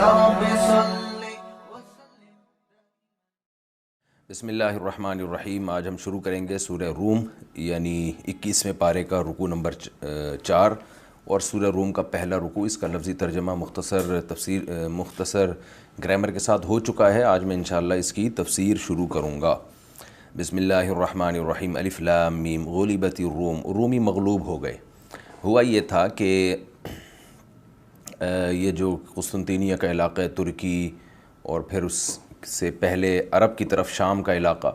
رب صل بسم اللہ الرحمن الرحیم۔ آج ہم شروع کریں گے سورہ روم یعنی 21ویں پارے کا رکوع نمبر 4 اور سورہ روم کا پہلا رکوع۔ اس کا لفظی ترجمہ مختصر گرامر کے ساتھ ہو چکا ہے۔ آج میں انشاءاللہ اس کی تفسیر شروع کروں گا۔ بسم اللہ الرحمن الرحیم۔ الف لام میم غلبت الروم، رومی مغلوب ہو گئے۔ ہوا یہ تھا کہ یہ جو قسطنطینیہ کا علاقہ ہے ترکی اور پھر اس سے پہلے عرب کی طرف شام کا علاقہ،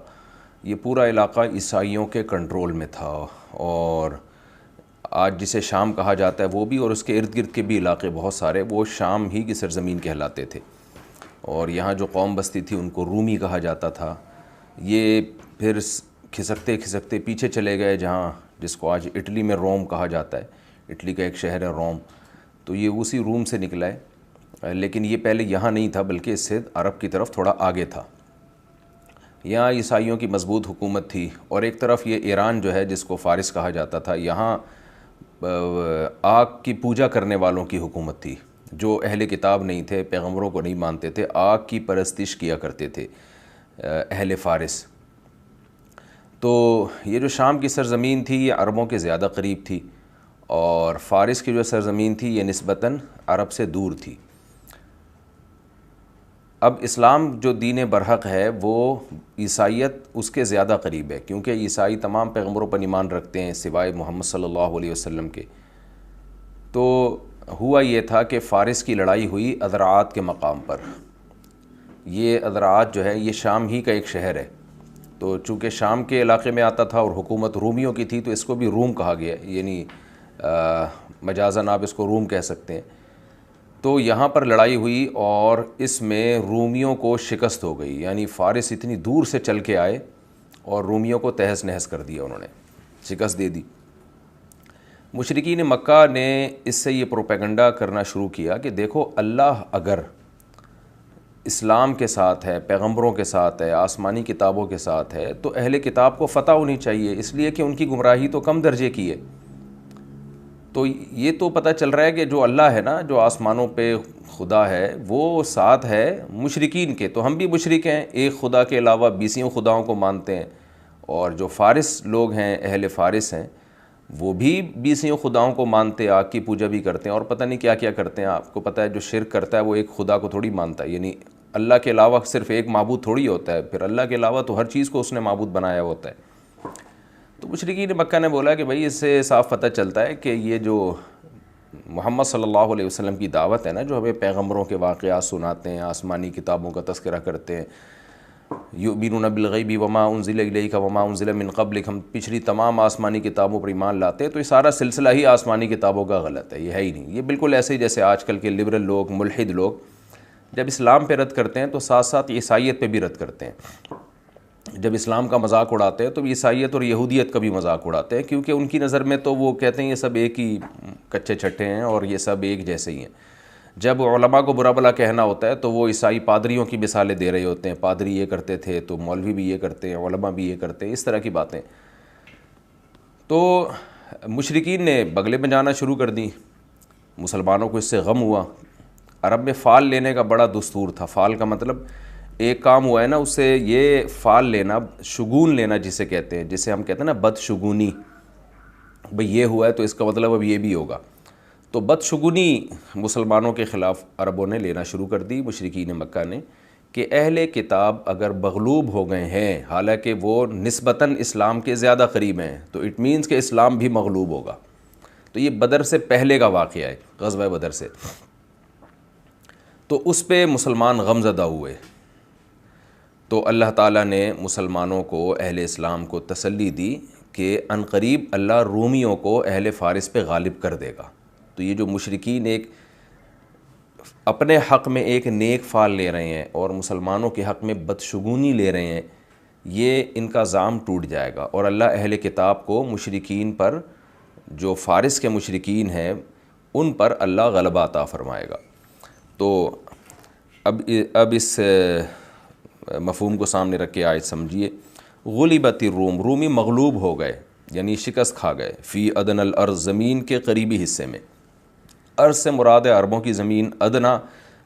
یہ پورا علاقہ عیسائیوں کے کنٹرول میں تھا، اور آج جسے شام کہا جاتا ہے وہ بھی، اور اس کے ارد گرد کے بھی علاقے بہت سارے وہ شام ہی کی سرزمین کہلاتے تھے، اور یہاں جو قوم بستی تھی ان کو رومی کہا جاتا تھا۔ یہ پھر کھسکتے کھسکتے پیچھے چلے گئے جہاں جس کو آج اٹلی میں روم کہا جاتا ہے، اٹلی کا ایک شہر ہے روم، تو یہ اسی روم سے نکلا ہے، لیکن یہ پہلے یہاں نہیں تھا بلکہ اس سے عرب کی طرف تھوڑا آگے تھا۔ یہاں عیسائیوں کی مضبوط حکومت تھی، اور ایک طرف یہ ایران جو ہے جس کو فارس کہا جاتا تھا، یہاں آگ کی پوجا کرنے والوں کی حکومت تھی، جو اہل کتاب نہیں تھے، پیغمبروں کو نہیں مانتے تھے، آگ کی پرستش کیا کرتے تھے اہل فارس۔ تو یہ جو شام کی سرزمین تھی یہ عربوں کے زیادہ قریب تھی، اور فارس کی جو سرزمین تھی یہ نسبتاً عرب سے دور تھی۔ اب اسلام جو دین برحق ہے وہ عیسائیت اس کے زیادہ قریب ہے، کیونکہ عیسائی تمام پیغمبروں پر ایمان رکھتے ہیں سوائے محمد صلی اللہ علیہ وسلم کے۔ تو ہوا یہ تھا کہ فارس کی لڑائی ہوئی ادرعات کے مقام پر۔ یہ ادرعات جو ہے یہ شام ہی کا ایک شہر ہے، تو چونکہ شام کے علاقے میں آتا تھا اور حکومت رومیوں کی تھی تو اس کو بھی روم کہا گیا، یعنی مجازاً آپ اس کو روم کہہ سکتے ہیں۔ تو یہاں پر لڑائی ہوئی اور اس میں رومیوں کو شکست ہو گئی، یعنی فارس اتنی دور سے چل کے آئے اور رومیوں کو تہس نہس کر دیا، انہوں نے شکست دے دی۔ مشرکین مکہ نے اس سے یہ پروپیگنڈا کرنا شروع کیا کہ دیکھو اللہ اگر اسلام کے ساتھ ہے، پیغمبروں کے ساتھ ہے، آسمانی کتابوں کے ساتھ ہے، تو اہل کتاب کو فتح ہونی چاہیے، اس لیے کہ ان کی گمراہی تو کم درجے کی ہے۔ تو یہ تو پتہ چل رہا ہے کہ جو اللہ ہے نا، جو آسمانوں پہ خدا ہے، وہ ساتھ ہے مشرکین کے، تو ہم بھی مشرک ہیں، ایک خدا کے علاوہ 20 خداؤں کو مانتے ہیں، اور جو فارس لوگ ہیں، اہل فارس ہیں، وہ بھی 20 خداؤں کو مانتے، آگ کی پوجا بھی کرتے ہیں اور پتہ نہیں کیا کیا کرتے ہیں۔ آپ کو پتہ ہے جو شرک کرتا ہے وہ ایک خدا کو تھوڑی مانتا ہے، یعنی اللہ کے علاوہ صرف ایک معبود تھوڑی ہوتا ہے، پھر اللہ کے علاوہ تو ہر چیز کو اس نے معبود بنایا ہوتا ہے۔ تو مشرکین مکہ نے بولا کہ بھائی اس سے صاف پتہ چلتا ہے کہ یہ جو محمد صلی اللہ علیہ وسلم کی دعوت ہے نا، جو ہمیں پیغمبروں کے واقعات سناتے ہیں، آسمانی کتابوں کا تذکرہ کرتے ہیں، یؤمنون بالغیب وما انزل الیک وما انزل من قبلک، ہم پچھلی تمام آسمانی کتابوں پر ایمان لاتے ہیں، تو یہ سارا سلسلہ ہی آسمانی کتابوں کا غلط ہے، یہ ہے ہی نہیں۔ یہ بالکل ایسے ہی جیسے آج کل کے لبرل لوگ، ملحد لوگ جب اسلام پہ رد کرتے ہیں تو ساتھ ساتھ عیسائیت پہ بھی رد کرتے ہیں۔ جب اسلام کا مذاق اڑاتے ہیں تو عیسائیت اور یہودیت کا بھی مذاق اڑاتے ہیں، کیونکہ ان کی نظر میں تو وہ کہتے ہیں یہ سب ایک ہی کچے چھٹے ہیں اور یہ سب ایک جیسے ہی ہیں۔ جب علماء کو برا بھلا کہنا ہوتا ہے تو وہ عیسائی پادریوں کی مثالیں دے رہے ہوتے ہیں، پادری یہ کرتے تھے تو مولوی بھی یہ کرتے ہیں، علماء بھی یہ کرتے ہیں، اس طرح کی باتیں۔ تو مشرکین نے بغلے بجانا شروع کر دی، مسلمانوں کو اس سے غم ہوا۔ عرب میں فال لینے کا بڑا دستور تھا۔ فال کا مطلب ایک کام ہوا ہے نا، اس سے یہ فال لینا، شگون لینا جسے کہتے ہیں، جسے ہم کہتے ہیں نا بدشگونی، بھئی یہ ہوا ہے تو اس کا مطلب اب یہ بھی ہوگا۔ تو بدشگونی مسلمانوں کے خلاف عربوں نے لینا شروع کر دی، مشرکین مکہ نے، کہ اہل کتاب اگر مغلوب ہو گئے ہیں، حالانکہ وہ نسبتاً اسلام کے زیادہ قریب ہیں، تو اٹ مینز کہ اسلام بھی مغلوب ہوگا۔ تو یہ بدر سے پہلے کا واقعہ ہے، غزوہ بدر سے۔ تو اس پہ مسلمان غم زدہ ہوئے، تو اللہ تعالیٰ نے مسلمانوں کو، اہل اسلام کو تسلی دی کہ عنقریب اللہ رومیوں کو اہل فارس پہ غالب کر دے گا۔ تو یہ جو مشرکین ایک اپنے حق میں ایک نیک فال لے رہے ہیں اور مسلمانوں کے حق میں بدشگونی لے رہے ہیں، یہ ان کا زعم ٹوٹ جائے گا، اور اللہ اہل کتاب کو مشرکین پر، جو فارس کے مشرکین ہیں ان پر اللہ غلبہ عطا فرمائے گا۔ تو اب اس مفہوم کو سامنے رکھ کے آیت سمجھیے۔ غلبت الروم، رومی مغلوب ہو گئے یعنی شکست کھا گئے، فی ادنی الارض، زمین کے قریبی حصے میں۔ ارض سے مراد ہے عربوں کی زمین، ادنا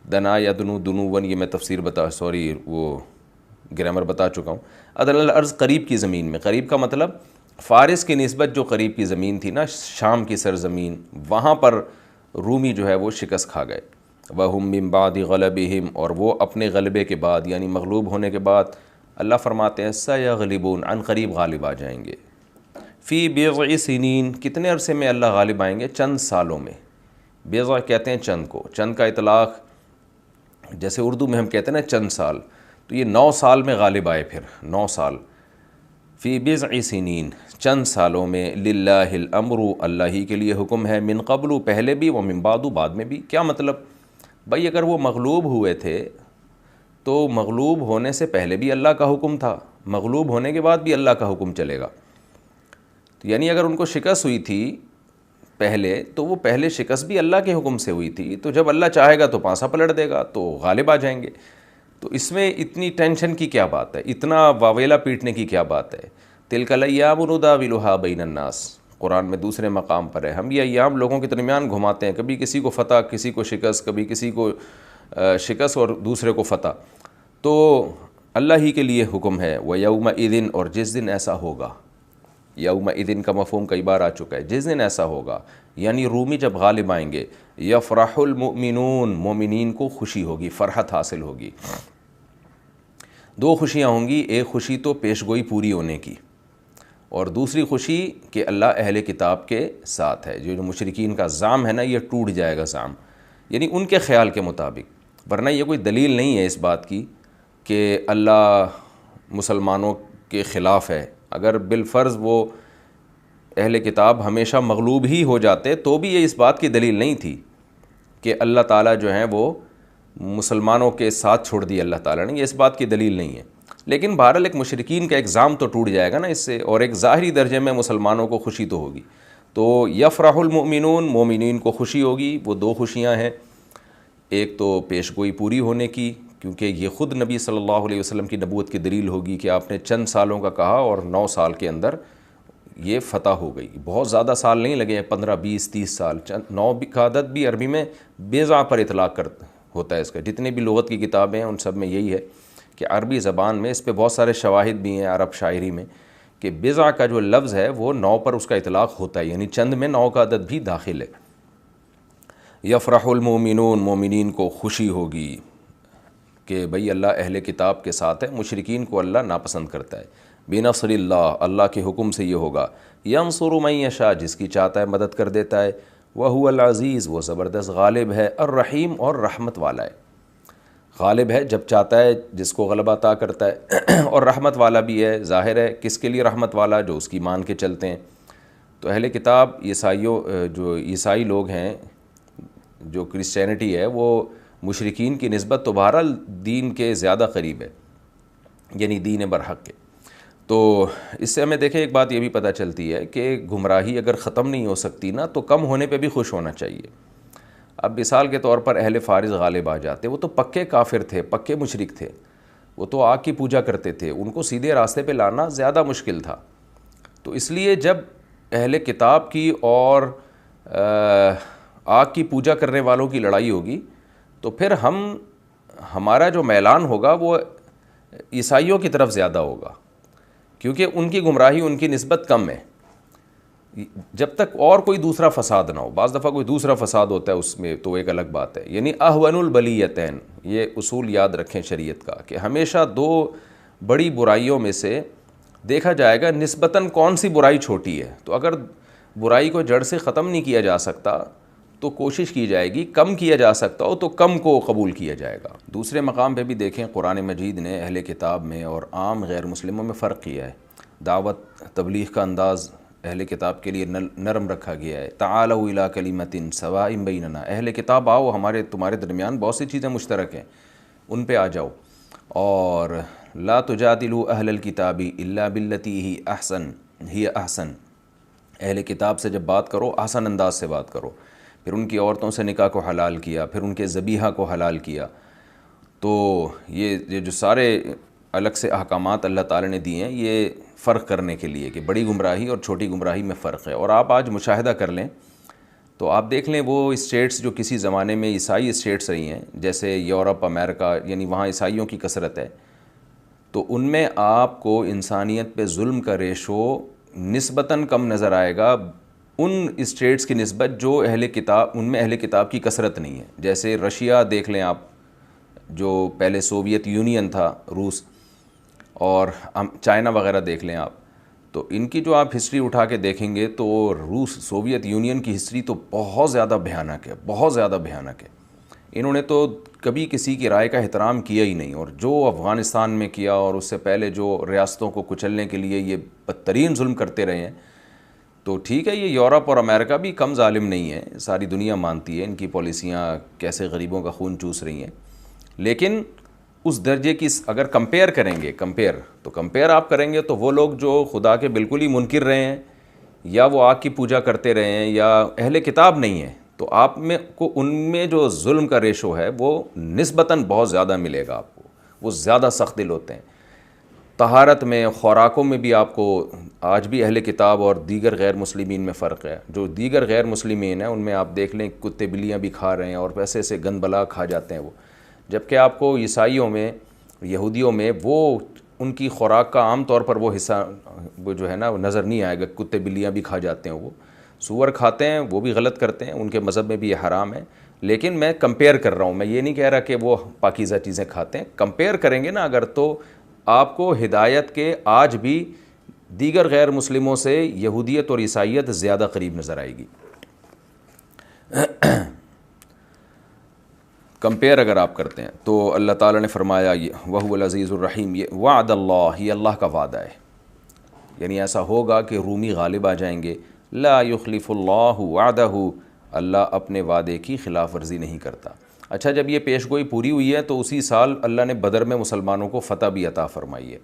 دنا یدنو دنون، یہ میں تفسیر وہ گرامر بتا چکا ہوں. ادن الارض قریب کی زمین میں، قریب کا مطلب فارس کی نسبت جو قریب کی زمین تھی نا، شام کی سرزمین، وہاں پر رومی جو ہے وہ شکست کھا گئے. وَهُم مِّن بَعْدِ غَلَبِهِمْ، اور وہ اپنے غلبے کے بعد یعنی مغلوب ہونے کے بعد اللہ فرماتے ہیں سَيَغْلِبُونَ، عن قریب غالب آ جائیں گے. فی بِضْعِ سِنِین، کتنے عرصے میں اللہ غالب آئیں گے؟ چند سالوں میں. بِضْع کہتے ہیں چند کو، چند کا اطلاق جیسے اردو میں ہم کہتے ہیں نا چند سال، تو یہ 9 سال میں غالب آئے. پھر 9 سال. فی بِضْعِ سِنِین، چند سالوں میں. للہ الامر، اللہ ہی کے لیے حکم ہے. من قبل، پہلے بھی، ومن بعد، بعد میں بھی. کیا مطلب بھائی؟ اگر وہ مغلوب ہوئے تھے تو مغلوب ہونے سے پہلے بھی اللہ کا حکم تھا، مغلوب ہونے کے بعد بھی اللہ کا حکم چلے گا. تو یعنی اگر ان کو شکست ہوئی تھی پہلے، تو وہ پہلے شکست بھی اللہ کے حکم سے ہوئی تھی، تو جب اللہ چاہے گا تو پانسا پلٹ دے گا، تو غالب آ جائیں گے. تو اس میں اتنی ٹینشن کی کیا بات ہے؟ اتنا واویلا پیٹنے کی کیا بات ہے؟ تلک الایام نداولها بین الناس، قرآن میں دوسرے مقام پر ہے. ہم یہ ایام لوگوں کے درمیان گھماتے ہیں، کبھی کسی کو فتح، کسی کو شکست، کبھی کسی کو شکست اور دوسرے کو فتح. تو اللہ ہی کے لیے حکم ہے. وَيَوْمَئِذٍ، اور جس دن ایسا ہوگا. یومئذ کا مفہوم کئی بار آ چکا ہے. جس دن ایسا ہوگا یعنی رومی جب غالب آئیں گے. یفرح المؤمنون، مومنین کو خوشی ہوگی، فرحت حاصل ہوگی. 2 خوشیاں ہوں گی. ایک خوشی تو پیشگوئی پوری ہونے کی، اور دوسری خوشی کہ اللہ اہل کتاب کے ساتھ ہے. جو مشرکین کا زعم ہے نا، یہ ٹوٹ جائے گا زعم، یعنی ان کے خیال کے مطابق. ورنہ یہ کوئی دلیل نہیں ہے اس بات کی کہ اللہ مسلمانوں کے خلاف ہے. اگر بالفرض وہ اہل کتاب ہمیشہ مغلوب ہی ہو جاتے تو بھی یہ اس بات کی دلیل نہیں تھی کہ اللہ تعالیٰ جو ہیں وہ مسلمانوں کے ساتھ چھوڑ دی اللہ تعالیٰ نے. یہ اس بات کی دلیل نہیں ہے. لیکن بہرحال ایک مشرکین کا ایگزام تو ٹوٹ جائے گا نا اس سے، اور ایک ظاہری درجے میں مسلمانوں کو خوشی تو ہوگی. تو یفرح المؤمنون، مومنین کو خوشی ہوگی. وہ 2 خوشیاں ہیں. ایک تو پیشگوئی پوری ہونے کی، کیونکہ یہ خود نبی صلی اللہ علیہ وسلم کی نبوت کی دلیل ہوگی کہ آپ نے چند سالوں کا کہا اور 9 سال کے اندر یہ فتح ہو گئی. بہت زیادہ سال نہیں لگے، 15 20 30 سال. 9 کا عدد بھی عربی میں بیضع پر اطلاق ہوتا ہے اس کا. جتنے بھی لغت کی کتابیں ہیں ان سب میں یہی ہے کہ عربی زبان میں اس پہ بہت سارے شواہد بھی ہیں عرب شاعری میں کہ بیضع کا جو لفظ ہے وہ 9 پر اس کا اطلاق ہوتا ہے، یعنی چند میں 9 کا عدد بھی داخل ہے. یفرح المؤمنون، مومنین کو خوشی ہوگی کہ بھئی اللہ اہل کتاب کے ساتھ ہے. مشرکین کو اللہ ناپسند کرتا ہے. بنصر اللہ، اللہ کے حکم سے یہ ہوگا. ینصر من یشاء، جس کی چاہتا ہے مدد کر دیتا ہے. وہو العزیز، وہ زبردست غالب ہے. الرحیم، اور رحمت والا ہے. غالب ہے جب چاہتا ہے، جس کو غلبہ عطا کرتا ہے، اور رحمت والا بھی ہے. ظاہر ہے کس کے لیے رحمت والا؟ جو اس کی مان کے چلتے ہیں. تو اہل کتاب جو عیسائی لوگ ہیں، جو کرسچینٹی ہے، وہ مشرکین کی نسبت تو بہرحال دین کے زیادہ قریب ہے، یعنی دین برحق کے. تو اس سے ہمیں دیکھیں ایک بات یہ بھی پتہ چلتی ہے کہ گمراہی اگر ختم نہیں ہو سکتی نا، تو کم ہونے پہ بھی خوش ہونا چاہیے. اب مثال کے طور پر اہل فارس غالب آ جاتے، وہ تو پکے کافر تھے، پکے مشرک تھے، وہ تو آگ کی پوجا کرتے تھے. ان کو سیدھے راستے پہ لانا زیادہ مشکل تھا. تو اس لیے جب اہل کتاب کی اور آگ کی پوجا کرنے والوں کی لڑائی ہوگی، تو پھر ہمارا جو میلان ہوگا وہ عیسائیوں کی طرف زیادہ ہوگا، کیونکہ ان کی گمراہی ان کی نسبت کم ہے. جب تک اور کوئی دوسرا فساد نہ ہو. بعض دفعہ کوئی دوسرا فساد ہوتا ہے اس میں، تو ایک الگ بات ہے. یعنی اہون البلیتین، یہ اصول یاد رکھیں شریعت کا کہ ہمیشہ 2 بڑی برائیوں میں سے دیکھا جائے گا نسبتاً کون سی برائی چھوٹی ہے. تو اگر برائی کو جڑ سے ختم نہیں کیا جا سکتا تو کوشش کی جائے گی، کم کیا جا سکتا ہو تو کم کو قبول کیا جائے گا. دوسرے مقام پہ بھی دیکھیں قرآن مجید نے اہل کتاب میں اور عام غیر مسلموں میں فرق کیا ہے. دعوت تبلیغ کا انداز اہل کتاب کے لیے نرم رکھا گیا ہے. تعالوا الی کلمۃ سواء بیننا، اہل کتاب آؤ، تمہارے درمیان بہت سی چیزیں مشترک ہیں، ان پہ آ جاؤ. اور لا تجادلوا اہل الکتاب الا باللتی ہی احسن، اہل کتاب سے جب بات کرو احسن انداز سے بات کرو. پھر ان کی عورتوں سے نکاح کو حلال کیا، پھر ان کے ذبیحہ کو حلال کیا. تو یہ جو سارے الگ سے احکامات اللہ تعالی نے دیے ہیں، یہ فرق کرنے کے لیے کہ بڑی گمراہی اور چھوٹی گمراہی میں فرق ہے. اور آپ آج مشاہدہ کر لیں تو آپ دیکھ لیں وہ اسٹیٹس جو کسی زمانے میں عیسائی اسٹیٹس رہی ہیں، جیسے یورپ، امریکہ، یعنی وہاں عیسائیوں کی کثرت ہے، تو ان میں آپ کو انسانیت پہ ظلم کا ریشو نسبتاً کم نظر آئے گا ان اسٹیٹس کی نسبت جو اہل کتاب، ان میں اہل کتاب کی کثرت نہیں ہے. جیسے رشیا دیکھ لیں آپ، جو پہلے سوویت یونین تھا، روس، اور چائنا وغیرہ دیکھ لیں آپ، تو ان کی جو آپ ہسٹری اٹھا کے دیکھیں گے تو روس، سوویت یونین کی ہسٹری تو بہت زیادہ بھیانک ہے، بہت زیادہ بھیانک ہے. انہوں نے تو کبھی کسی کی رائے کا احترام کیا ہی نہیں، اور جو افغانستان میں کیا اور اس سے پہلے جو ریاستوں کو کچلنے کے لیے یہ بدترین ظلم کرتے رہے ہیں. تو ٹھیک ہے، یہ یورپ اور امریکہ بھی کم ظالم نہیں ہے، ساری دنیا مانتی ہے ان کی پالیسیاں کیسے غریبوں کا خون چوس رہی ہیں، لیکن اس درجے کی اگر کمپیئر کریں گے، کمپیئر آپ کریں گے تو وہ لوگ جو خدا کے بالکل ہی منکر رہے ہیں، یا وہ آگ کی پوجا کرتے رہے ہیں، یا اہل کتاب نہیں ہیں، تو آپ میں کو ان میں جو ظلم کا ریشو ہے وہ نسبتاً بہت زیادہ ملے گا آپ کو. وہ زیادہ سخت دل ہوتے ہیں. طہارت میں، خوراکوں میں بھی آپ کو آج بھی اہل کتاب اور دیگر غیر مسلمین میں فرق ہے. جو دیگر غیر مسلمین ہیں ان میں آپ دیکھ لیں کتے بلیاں بھی کھا رہے ہیں اور ویسے سے گند بلا کھا جاتے ہیں وہ، جبکہ آپ کو عیسائیوں میں، یہودیوں میں وہ ان کی خوراک کا عام طور پر وہ حصہ وہ جو ہے نا وہ نظر نہیں آئے گا. کتے بلیاں بھی کھا جاتے ہیں، وہ سور کھاتے ہیں، وہ بھی غلط کرتے ہیں، ان کے مذہب میں بھی یہ حرام ہے. لیکن میں کمپیئر کر رہا ہوں، میں یہ نہیں کہہ رہا کہ وہ پاکیزہ چیزیں کھاتے ہیں. کمپیئر کریں گے نا اگر، تو آپ کو ہدایت کے آج بھی دیگر غیر مسلموں سے یہودیت اور عیسائیت زیادہ قریب نظر آئے گی. کمپیئر اگر آپ کرتے ہیں تو اللہ تعالیٰ نے فرمایا وَهُوَ الْعَزِيزُ الرَّحِيمُ، یہ وعد اللہ، یہ اللہ کا وعدہ ہے، یعنی ایسا ہوگا کہ رومی غالب آ جائیں گے. لا يخلف اللہ وعدہ، اللہ اپنے وعدے کی خلاف ورزی نہیں کرتا. اچھا، جب یہ پیش گوئی پوری ہوئی ہے تو اسی سال اللہ نے بدر میں مسلمانوں کو فتح بھی عطا فرمائی ہے.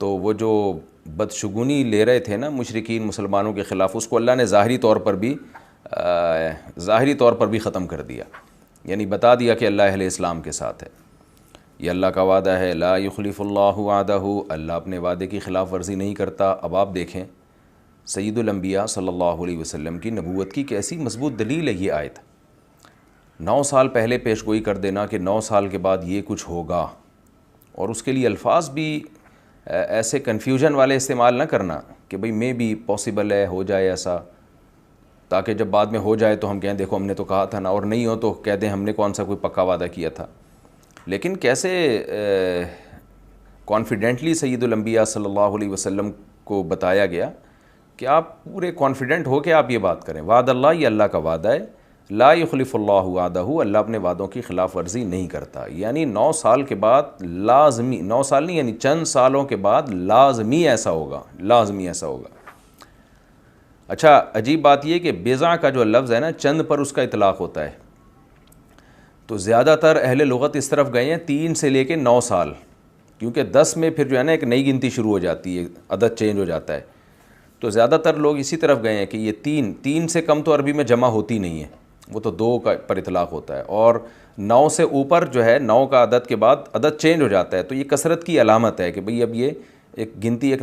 تو وہ جو بدشگونی لے رہے تھے نا مشرکین مسلمانوں کے خلاف، اس کو اللہ نے ظاہری طور پر بھی ختم کر دیا، یعنی بتا دیا کہ اللہ اہل اسلام کے ساتھ ہے. یہ اللہ کا وعدہ ہے، لا یخلف اللہ وعدہ، اللہ اپنے وعدے کی خلاف ورزی نہیں کرتا. اب آپ دیکھیں سید الانبیاء صلی اللہ علیہ وسلم کی نبوت کی کیسی مضبوط دلیل ہے یہ آیت. 9 سال پہلے پیش گوئی کر دینا کہ 9 سال کے بعد یہ کچھ ہوگا، اور اس کے لیے الفاظ بھی ایسے کنفیوژن والے استعمال نہ کرنا کہ بھئی میں بھی پاسبل ہے ہو جائے ایسا، تاکہ جب بعد میں ہو جائے تو ہم کہیں دیکھو ہم نے تو کہا تھا نا، اور نہیں ہو تو کہہ دیں ہم نے کون سا کوئی پکا وعدہ کیا تھا. لیکن کیسے کانفیڈنٹلی سید الانبیاء صلی اللہ علیہ وسلم کو بتایا گیا کہ آپ پورے کانفیڈنٹ ہو کے آپ یہ بات کریں. وعد اللہ، یہ اللہ کا وعدہ ہے، لا یخلف اللہ وعدہ، اللہ اپنے وعدوں کی خلاف ورزی نہیں کرتا. یعنی 9 سال کے بعد لازمی، 9 سال نہیں یعنی چند سالوں کے بعد لازمی ایسا ہوگا، لازمی ایسا ہوگا. اچھا، عجیب بات یہ کہ بضع کا جو لفظ ہے نا، چند پر اس کا اطلاق ہوتا ہے. تو زیادہ تر اہل لغت اس طرف گئے ہیں 3 سے لے کے 9 سال، کیونکہ 10 میں پھر جو ہے نا ایک نئی گنتی شروع ہو جاتی ہے، عدد چینج ہو جاتا ہے. تو زیادہ تر لوگ اسی طرف گئے ہیں کہ یہ 3 سے کم تو عربی میں جمع ہوتی نہیں ہے، وہ تو 2 کا پر اطلاق ہوتا ہے، اور 9 سے اوپر جو ہے 9 کا عدد کے بعد عدد چینج ہو جاتا ہے. تو یہ کثرت کی علامت ہے کہ بھئی اب یہ ایک گنتی ایک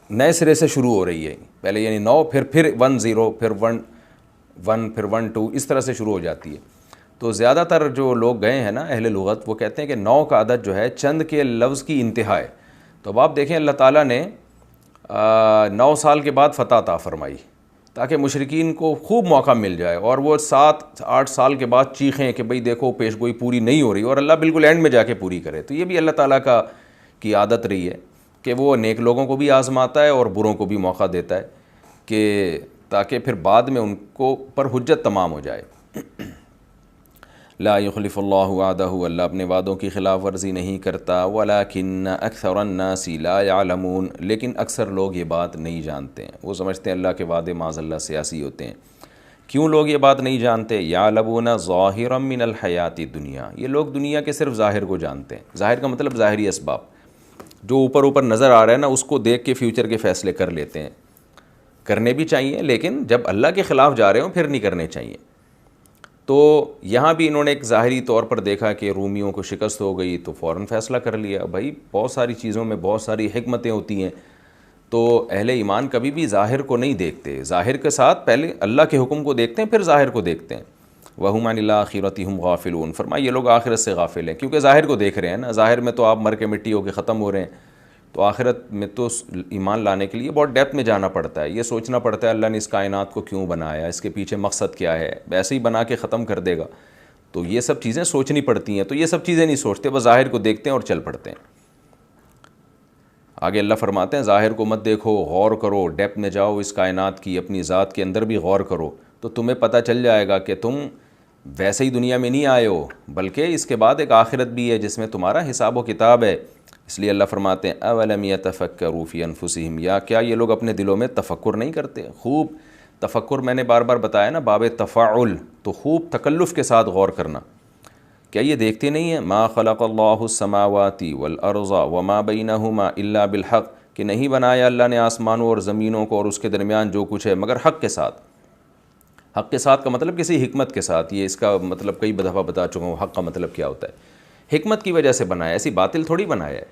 نئے سرے سے شروع ہو رہی ہے. پہلے یعنی 9، پھر 1 0، پھر 1 1، پھر 1 2، اس طرح سے شروع ہو جاتی ہے. تو زیادہ تر جو لوگ گئے ہیں نا اہل لغت، وہ کہتے ہیں کہ 9 کا عدد جو ہے چند کے لفظ کی انتہا ہے. تو اب آپ دیکھیں اللہ تعالیٰ نے 9 سال کے بعد فتح عطا فرمائی تاکہ مشرکین کو خوب موقع مل جائے، اور وہ 7-8 سال کے بعد چیخیں کہ بھئی دیکھو پیش گوئی پوری نہیں ہو رہی، اور اللہ بالکل اینڈ میں جا کے پوری کرے. تو یہ بھی اللہ تعالیٰ کی عادت رہی ہے کہ وہ نیک لوگوں کو بھی آزماتا ہے اور بروں کو بھی موقع دیتا ہے، کہ تاکہ پھر بعد میں ان کو پر حجت تمام ہو جائے. لا یخلف اللہ وعدہ، اللہ اپنے وعدوں کی خلاف ورزی نہیں کرتا. ولکن اکثر الناس لا یعلمون، لیکن اکثر لوگ یہ بات نہیں جانتے ہیں. وہ سمجھتے ہیں اللہ کے وعدے معاذ اللہ سیاسی ہوتے ہیں. کیوں لوگ یہ بات نہیں جانتے؟ یعلمون ظاہرا من الحیات الدنیا، یہ لوگ دنیا کے صرف ظاہر کو جانتے ہیں. ظاہر کا مطلب ظاہری اسباب، جو اوپر نظر آ رہا ہے نا اس کو دیکھ کے فیوچر کے فیصلے کر لیتے ہیں. کرنے بھی چاہیے، لیکن جب اللہ کے خلاف جا رہے ہوں پھر نہیں کرنے چاہیے. تو یہاں بھی انہوں نے ایک ظاہری طور پر دیکھا کہ رومیوں کو شکست ہو گئی تو فوراً فیصلہ کر لیا. بھائی بہت ساری چیزوں میں بہت ساری حکمتیں ہوتی ہیں. تو اہل ایمان کبھی بھی ظاہر کو نہیں دیکھتے، ظاہر کے ساتھ پہلے اللہ کے حکم کو دیکھتے ہیں، پھر ظاہر کو دیکھتے ہیں۔ وَهُمْ عَنِ الْآخِرَةِ هُمْ غَافِلُونَ، فرمایا یہ لوگ آخرت سے غافل ہیں، کیونکہ ظاہر کو دیکھ رہے ہیں نا، ظاہر میں تو آپ مر کے مٹی ہو کے ختم ہو رہے ہیں، تو آخرت میں تو ایمان لانے کے لیے بہت ڈیپتھ میں جانا پڑتا ہے، یہ سوچنا پڑتا ہے اللہ نے اس کائنات کو کیوں بنایا، اس کے پیچھے مقصد کیا ہے، ویسے ہی بنا کے ختم کر دے گا، تو یہ سب چیزیں سوچنی پڑتی ہیں، تو یہ سب چیزیں نہیں سوچتے، بس ظاہر کو دیکھتے ہیں اور چل پڑتے ہیں۔ آگے اللہ فرماتے ہیں ظاہر کو مت دیکھو، غور کرو، ڈیپتھ میں جاؤ اس کائنات کی، اپنی ذات کے اندر بھی غور کرو، تو تمہیں پتہ چل جائے گا کہ تم ویسے ہی دنیا میں نہیں آئے ہو، بلکہ اس کے بعد ایک آخرت بھی ہے جس میں تمہارا حساب و کتاب ہے۔ اس لیے اللہ فرماتے ہیں اولم یتفکروا فی انفسہم، یا کیا یہ لوگ اپنے دلوں میں تفکر نہیں کرتے؟ خوب تفکر، میں نے بار بار بتایا نا، باب تفاعل، تو خوب تکلف کے ساتھ غور کرنا۔ کیا یہ دیکھتے نہیں ہیں ما خلق اللہ السماوات والارض وما بینہما الا بالحق، کہ نہیں بنایا اللہ نے آسمانوں اور زمینوں کو اور اس کے درمیان جو کچھ ہے مگر حق کے ساتھ۔ حق کے ساتھ کا مطلب کسی حکمت کے ساتھ، یہ اس کا مطلب کئی دفعہ بتا چکا ہوں، حق کا مطلب کیا ہوتا ہے، حکمت کی وجہ سے بنایا، ایسی باطل تھوڑی بنایا ہے۔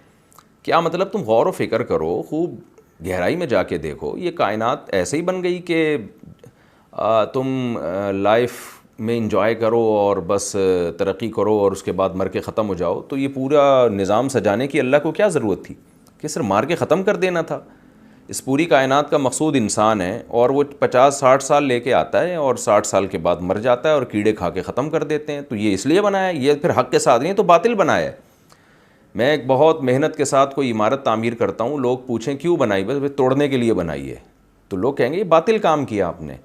کیا مطلب؟ تم غور و فکر کرو، خوب گہرائی میں جا کے دیکھو، یہ کائنات ایسے ہی بن گئی کہ تم لائف میں انجوائے کرو اور بس ترقی کرو اور اس کے بعد مر کے ختم ہو جاؤ؟ تو یہ پورا نظام سجانے کی اللہ کو کیا ضرورت تھی کہ صرف مار کے ختم کر دینا تھا؟ اس پوری کائنات کا مقصود انسان ہے، اور وہ 50-60 سال لے کے آتا ہے اور 60 سال کے بعد مر جاتا ہے اور کیڑے کھا کے ختم کر دیتے ہیں، تو یہ اس لیے بنایا ہے؟ یہ پھر حق کے ساتھ نہیں، تو باطل بنایا ہے۔ میں ایک بہت محنت کے ساتھ کوئی عمارت تعمیر کرتا ہوں، لوگ پوچھیں کیوں بنائی؟ بس توڑنے کے لیے بنائی ہے، تو لوگ کہیں گے یہ باطل کام کیا آپ نے،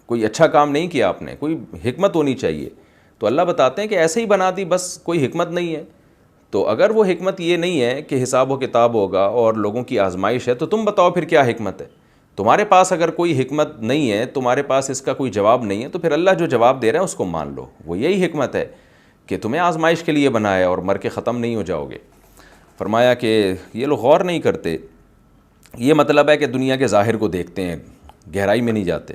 کوئی اچھا کام نہیں کیا آپ نے، کوئی حکمت ہونی چاہیے۔ تو اللہ بتاتے ہیں کہ ایسے ہی بنا دی، بس کوئی حکمت نہیں ہے۔ تو اگر وہ حکمت یہ نہیں ہے کہ حساب و کتاب ہوگا اور لوگوں کی آزمائش ہے، تو تم بتاؤ پھر کیا حکمت ہے؟ تمہارے پاس اگر کوئی حکمت نہیں ہے، تمہارے پاس اس کا کوئی جواب نہیں ہے، تو پھر اللہ جو جواب دے رہا ہے اس کو مان لو، وہ یہی حکمت ہے کہ تمہیں آزمائش کے لیے بنایا اور مر کے ختم نہیں ہو جاؤ گے۔ فرمایا کہ یہ لوگ غور نہیں کرتے، یہ مطلب ہے کہ دنیا کے ظاہر کو دیکھتے ہیں، گہرائی میں نہیں جاتے۔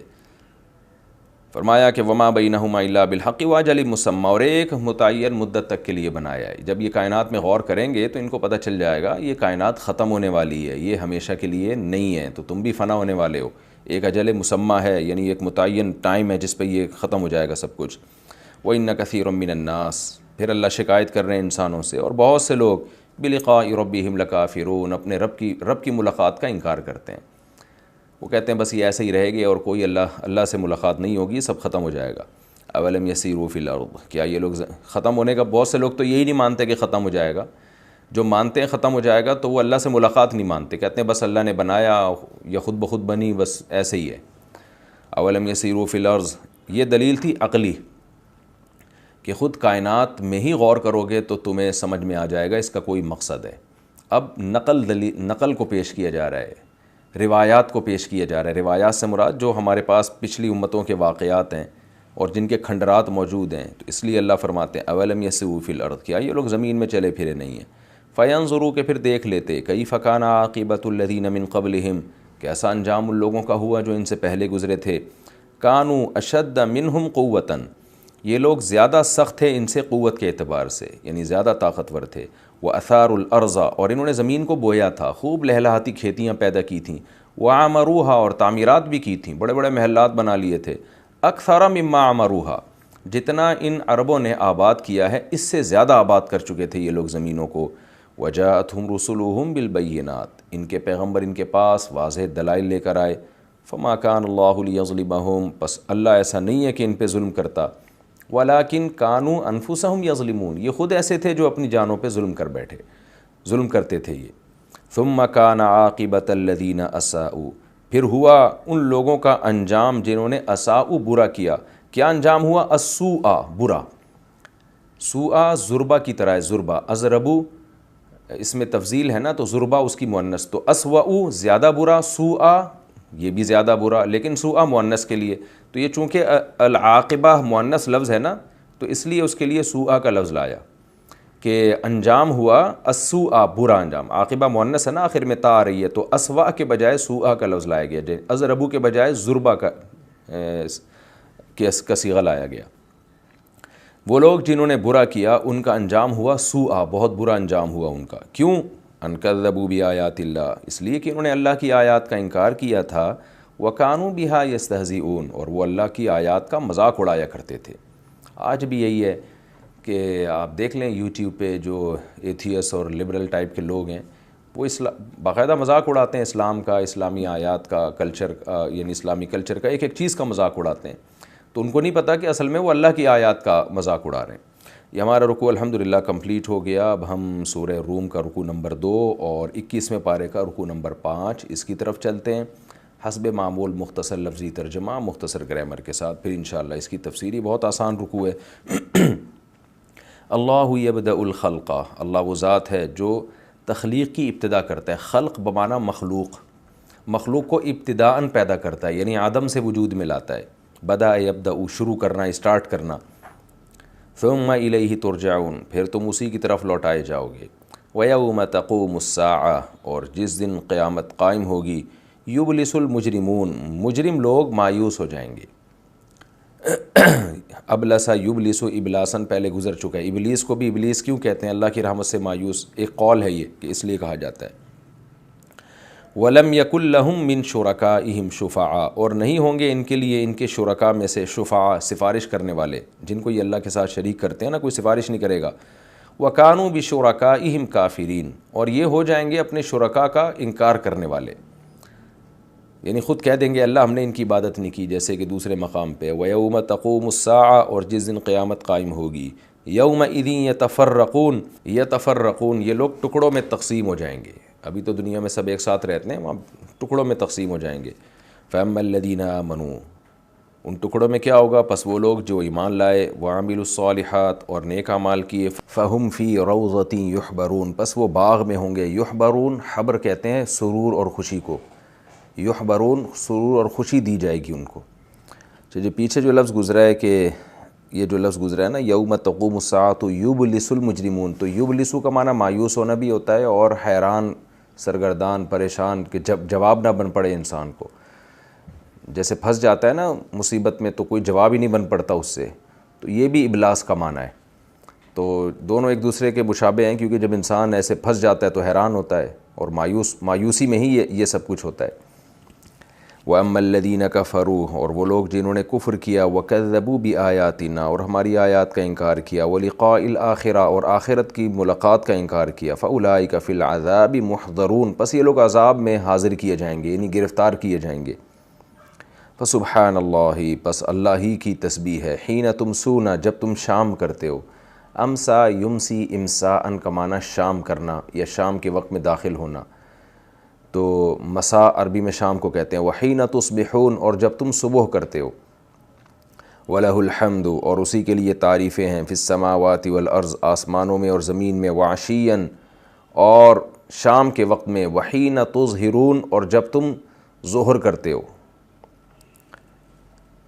فرمایا کہ وما بینہما الا بالحق واجل مسمى، اور ایک متعین مدت تک کے لیے بنایا ہے۔ جب یہ کائنات میں غور کریں گے تو ان کو پتہ چل جائے گا یہ کائنات ختم ہونے والی ہے، یہ ہمیشہ کے لیے نہیں ہے، تو تم بھی فنا ہونے والے ہو۔ ایک اجل مسمى ہے، یعنی ایک متعین ٹائم ہے جس پہ یہ ختم ہو جائے گا سب کچھ۔ وَإِنَّ كَثِيرًا مِّنَ النَّاسِ، پھر اللہ شکایت کر رہے ہیں انسانوں سے، اور بہت سے لوگ بِلِقَاءِ رَبِّهِمْ لَكَافِرُونَ، اپنے رب کی ملاقات کا انکار کرتے ہیں۔ وہ کہتے ہیں بس یہ ایسے ہی رہے گی اور کوئی اللہ سے ملاقات نہیں ہوگی، سب ختم ہو جائے گا۔ اولم یسیروا فی الارض، کیا یہ لوگ ختم ہونے کا، بہت سے لوگ تو یہی نہیں مانتے کہ ختم ہو جائے گا، جو مانتے ہیں ختم ہو جائے گا تو وہ اللہ سے ملاقات نہیں مانتے، کہتے ہیں بس اللہ نے بنایا یا خود بخود بنی، بس ایسے ہی ہے۔ اولم یسیروا فی الارض، یہ دلیل تھی عقلی کہ خود کائنات میں ہی غور کرو گے تو تمہیں سمجھ میں آ جائے گا اس کا کوئی مقصد ہے۔ اب نقل کو پیش کیا جا رہا ہے، روایات کو پیش کیا جا رہا ہے۔ روایات سے مراد جو ہمارے پاس پچھلی امتوں کے واقعات ہیں اور جن کے کھنڈرات موجود ہیں، تو اس لیے اللہ فرماتے ہیں اولم یسیروا فی الارض، کیا یہ لوگ زمین میں چلے پھرے نہیں ہیں؟ فینظروا، کہ پھر دیکھ لیتے، کیف کان عاقبۃ الذین من قبلہم، کیسا انجام ان لوگوں کا ہوا جو ان سے پہلے گزرے تھے۔ کانوا اشد منہم قوۃ، یہ لوگ زیادہ سخت تھے ان سے قوت کے اعتبار سے، یعنی زیادہ طاقتور تھے۔ وَأَثَارُوا الْأَرْضَ، اور انہوں نے زمین کو بویا تھا، خوب لہلہاتی کھیتیاں پیدا کی تھیں۔ وَعَمَرُوهَا، اور تعمیرات بھی کی تھیں، بڑے بڑے محلات بنا لیے تھے۔ أَكْثَرَ مِمَّا عَمَرُوهَا، جتنا ان عربوں نے آباد کیا ہے اس سے زیادہ آباد کر چکے تھے یہ لوگ زمینوں کو۔ وَجَاءَتْهُمْ رُسُلُهُمْ بِالْبَيِّنَاتِ، ان کے پیغمبر ان کے پاس واضح دلائل لے کر آئے۔ فَمَا كَانَ اللَّهُ لِيَظْلِمَهُمْ، پس اللہ ایسا نہیں ہے کہ ان پہ ظلم کرتا۔ وَلَٰكِنْ كَانُوا أَنفُسَهُمْ يَظْلِمُونَ، یہ خود ایسے تھے جو اپنی جانوں پہ ظلم کر بیٹھے، ظلم کرتے تھے یہ۔ ثُمَّ كَانَ عَاقِبَةَ الَّذِينَ أَسَاءُوا، پھر ہوا ان لوگوں کا انجام جنہوں نے اساءوا، برا کیا۔ کیا انجام ہوا؟ السوء، برا۔ سوء ضربہ کی طرح ہے، ضربہ، اضربوا اس میں تفضیل ہے نا، تو ضربہ اس کی مؤنث، تو اسوأ زیادہ برا، سوء یہ بھی زیادہ برا، لیکن سوء مؤنث کے لیے، تو یہ چونکہ العاقبہ مؤنث لفظ ہے نا، تو اس لیے اس کے لیے سوء کا لفظ لایا کہ انجام ہوا السوء، برا انجام۔ عاقبہ مؤنث ہے نا، آخر میں تا آ رہی ہے، تو اسوأ کے بجائے سوء کا لفظ لایا گیا، اضربوا کے بجائے ضربہ کا صیغہ لایا گیا۔ وہ لوگ جنہوں نے برا کیا ان کا انجام ہوا سوء، بہت برا انجام ہوا ان کا۔ کیوں؟ ان کذبوا بآیات اللہ، اس لیے کہ انہوں نے اللہ کی آیات کا انکار کیا تھا، وکانوا بہا یستہزئون، اور وہ اللہ کی آیات کا مذاق اڑایا کرتے تھے۔ آج بھی یہی ہے کہ آپ دیکھ لیں یوٹیوب پہ جو ایتھیس اور لبرل ٹائپ کے لوگ ہیں، وہ باقاعدہ مذاق اڑاتے ہیں اسلام کا، اسلامی آیات کا، کلچر یعنی اسلامی کلچر کا، ایک ایک چیز کا مذاق اڑاتے ہیں، تو ان کو نہیں پتہ کہ اصل میں وہ اللہ کی آیات کا مذاق اڑا رہے ہیں۔ یہ ہمارا رکوع الحمدللہ کمپلیٹ ہو گیا۔ اب ہم سورہ روم کا رکوع نمبر 2 اور 21ویں پارے کا رکوع نمبر 5 اس کی طرف چلتے ہیں، حسب معمول مختصر لفظی ترجمہ، مختصر گرامر کے ساتھ، پھر انشاءاللہ اس کی تفسیری بہت آسان رکوع ہے۔ اللہ یبدأ الخلق، اللہ وہ ذات ہے جو تخلیق کی ابتدا کرتا ہے۔ خلق بمعنی مخلوق، مخلوق کو ابتداءً پیدا کرتا ہے، یعنی عدم سے وجود میں لاتا ہے۔ بدأ یبدأ، شروع کرنا، اسٹارٹ کرنا۔ ثم الیہ ترجعون، پھر تم اسی کی طرف لوٹائے جاؤ گے۔ ویوم تقوم الساعہ، اور جس دن قیامت قائم ہوگی، یبلس المجرمون، مجرم لوگ مایوس ہو جائیں گے۔ ابلسا یبلس، ابلاسن پہلے گزر چکا ہے۔ ابلیس کو بھی ابلیس کیوں کہتے ہیں؟ اللہ کی رحمت سے مایوس، ایک قول ہے یہ کہ اس لیے کہا جاتا ہے۔ وَلَمْ يَكُنْ لَهُم مِّن شُرَكَائِهِمْ شُفَعَاء، اور نہیں ہوں گے ان کے لیے ان کے شرکاء میں سے شفعاء، سفارش کرنے والے، جن کو یہ اللہ کے ساتھ شریک کرتے ہیں نا، کوئی سفارش نہیں کرے گا۔ وَكَانُوا بِشُرَكَائِهِمْ كَافِرِينَ، اور یہ ہو جائیں گے اپنے شرکاء کا انکار کرنے والے، یعنی خود کہہ دیں گے اللہ ہم نے ان کی عبادت نہیں کی، جیسے کہ دوسرے مقام پہ وَيَوْمَ تَقُومُ السَّاعَةُ، اور جس دن قیامت قائم ہوگی، يَوْمَئِذٍ يَتَفَرَّقُونَ، يَتَفَرَّقُونَ، یہ لوگ ٹکڑوں میں تقسیم ہو جائیں گے۔ ابھی تو دنیا میں سب ایک ساتھ رہتے ہیں، وہاں ٹکڑوں میں تقسیم ہو جائیں گے۔ فَأَمَّا الَّذِينَ آمَنُوا، ان ٹکڑوں میں کیا ہوگا؟ پس وہ لوگ جو ایمان لائے، وَعَمِلُوا الصَّالِحَاتِ، اور نیک اعمال کیے، فَهُمْ فِي رَوْضَةٍ يُحْبَرُونَ، پس وہ باغ میں ہوں گے۔ یحبرون، حبر کہتے ہیں سرور اور خوشی کو، یحبرون، سرور اور خوشی دی جائے گی ان کو۔ جو پیچھے جو لفظ گزرا ہے کہ یہ جو لفظ گزرا ہے نا، یوم تقوم الساعۃ یبلس المجرمون، تو یبلسو کا معنی مایوس ہونا بھی ہوتا ہے، اور حیران، سرگردان، پریشان، کہ جب جواب نہ بن پڑے انسان کو، جیسے پھنس جاتا ہے نا مصیبت میں تو کوئی جواب ہی نہیں بن پڑتا اس سے، تو یہ بھی ابلاس کا معنی ہے۔ تو دونوں ایک دوسرے کے مشابہ ہیں، کیونکہ جب انسان ایسے پھنس جاتا ہے تو حیران ہوتا ہے، اور مایوسی میں ہی یہ سب کچھ ہوتا ہے۔ وَأَمَّا الَّذِينَ كَفَرُوا، اور وہ لوگ جنہوں نے کفر کیا، وَكَذَّبُوا بِآيَاتِنَا، اور ہماری آیات کا انکار کیا، وَلِقَاءِ الْآخِرَةِ، اور آخرت کی ملاقات کا انکار کیا، فَأُولَٰئِكَ فِي الْعَذَابِ مُحْضَرُونَ، پس یہ لوگ عذاب میں حاضر کیے جائیں گے، یعنی گرفتار کیے جائیں گے۔ فَسُبْحَانَ اللَّهِ، پس اللہ ہی کی تسبیح ہے، حین تمسون، جب تم شام کرتے ہو۔ امسا یمسی، امساءً کا معنی شام کرنا یا شام کے وقت میں داخل ہونا، تو مساء عربی میں شام کو کہتے ہیں۔ وحین تصبحون، اور جب تم صبح کرتے ہو۔ وَلَهُ الْحَمْدُ، اور اسی کے لیے تعریفیں ہیں، فِي السَّمَاوَاتِ وَالْأَرْضِ، آسمانوں میں اور زمین میں، وَعَشِيًّا، اور شام کے وقت میں، وحین تظہرون، اور جب تم ظہر کرتے ہو۔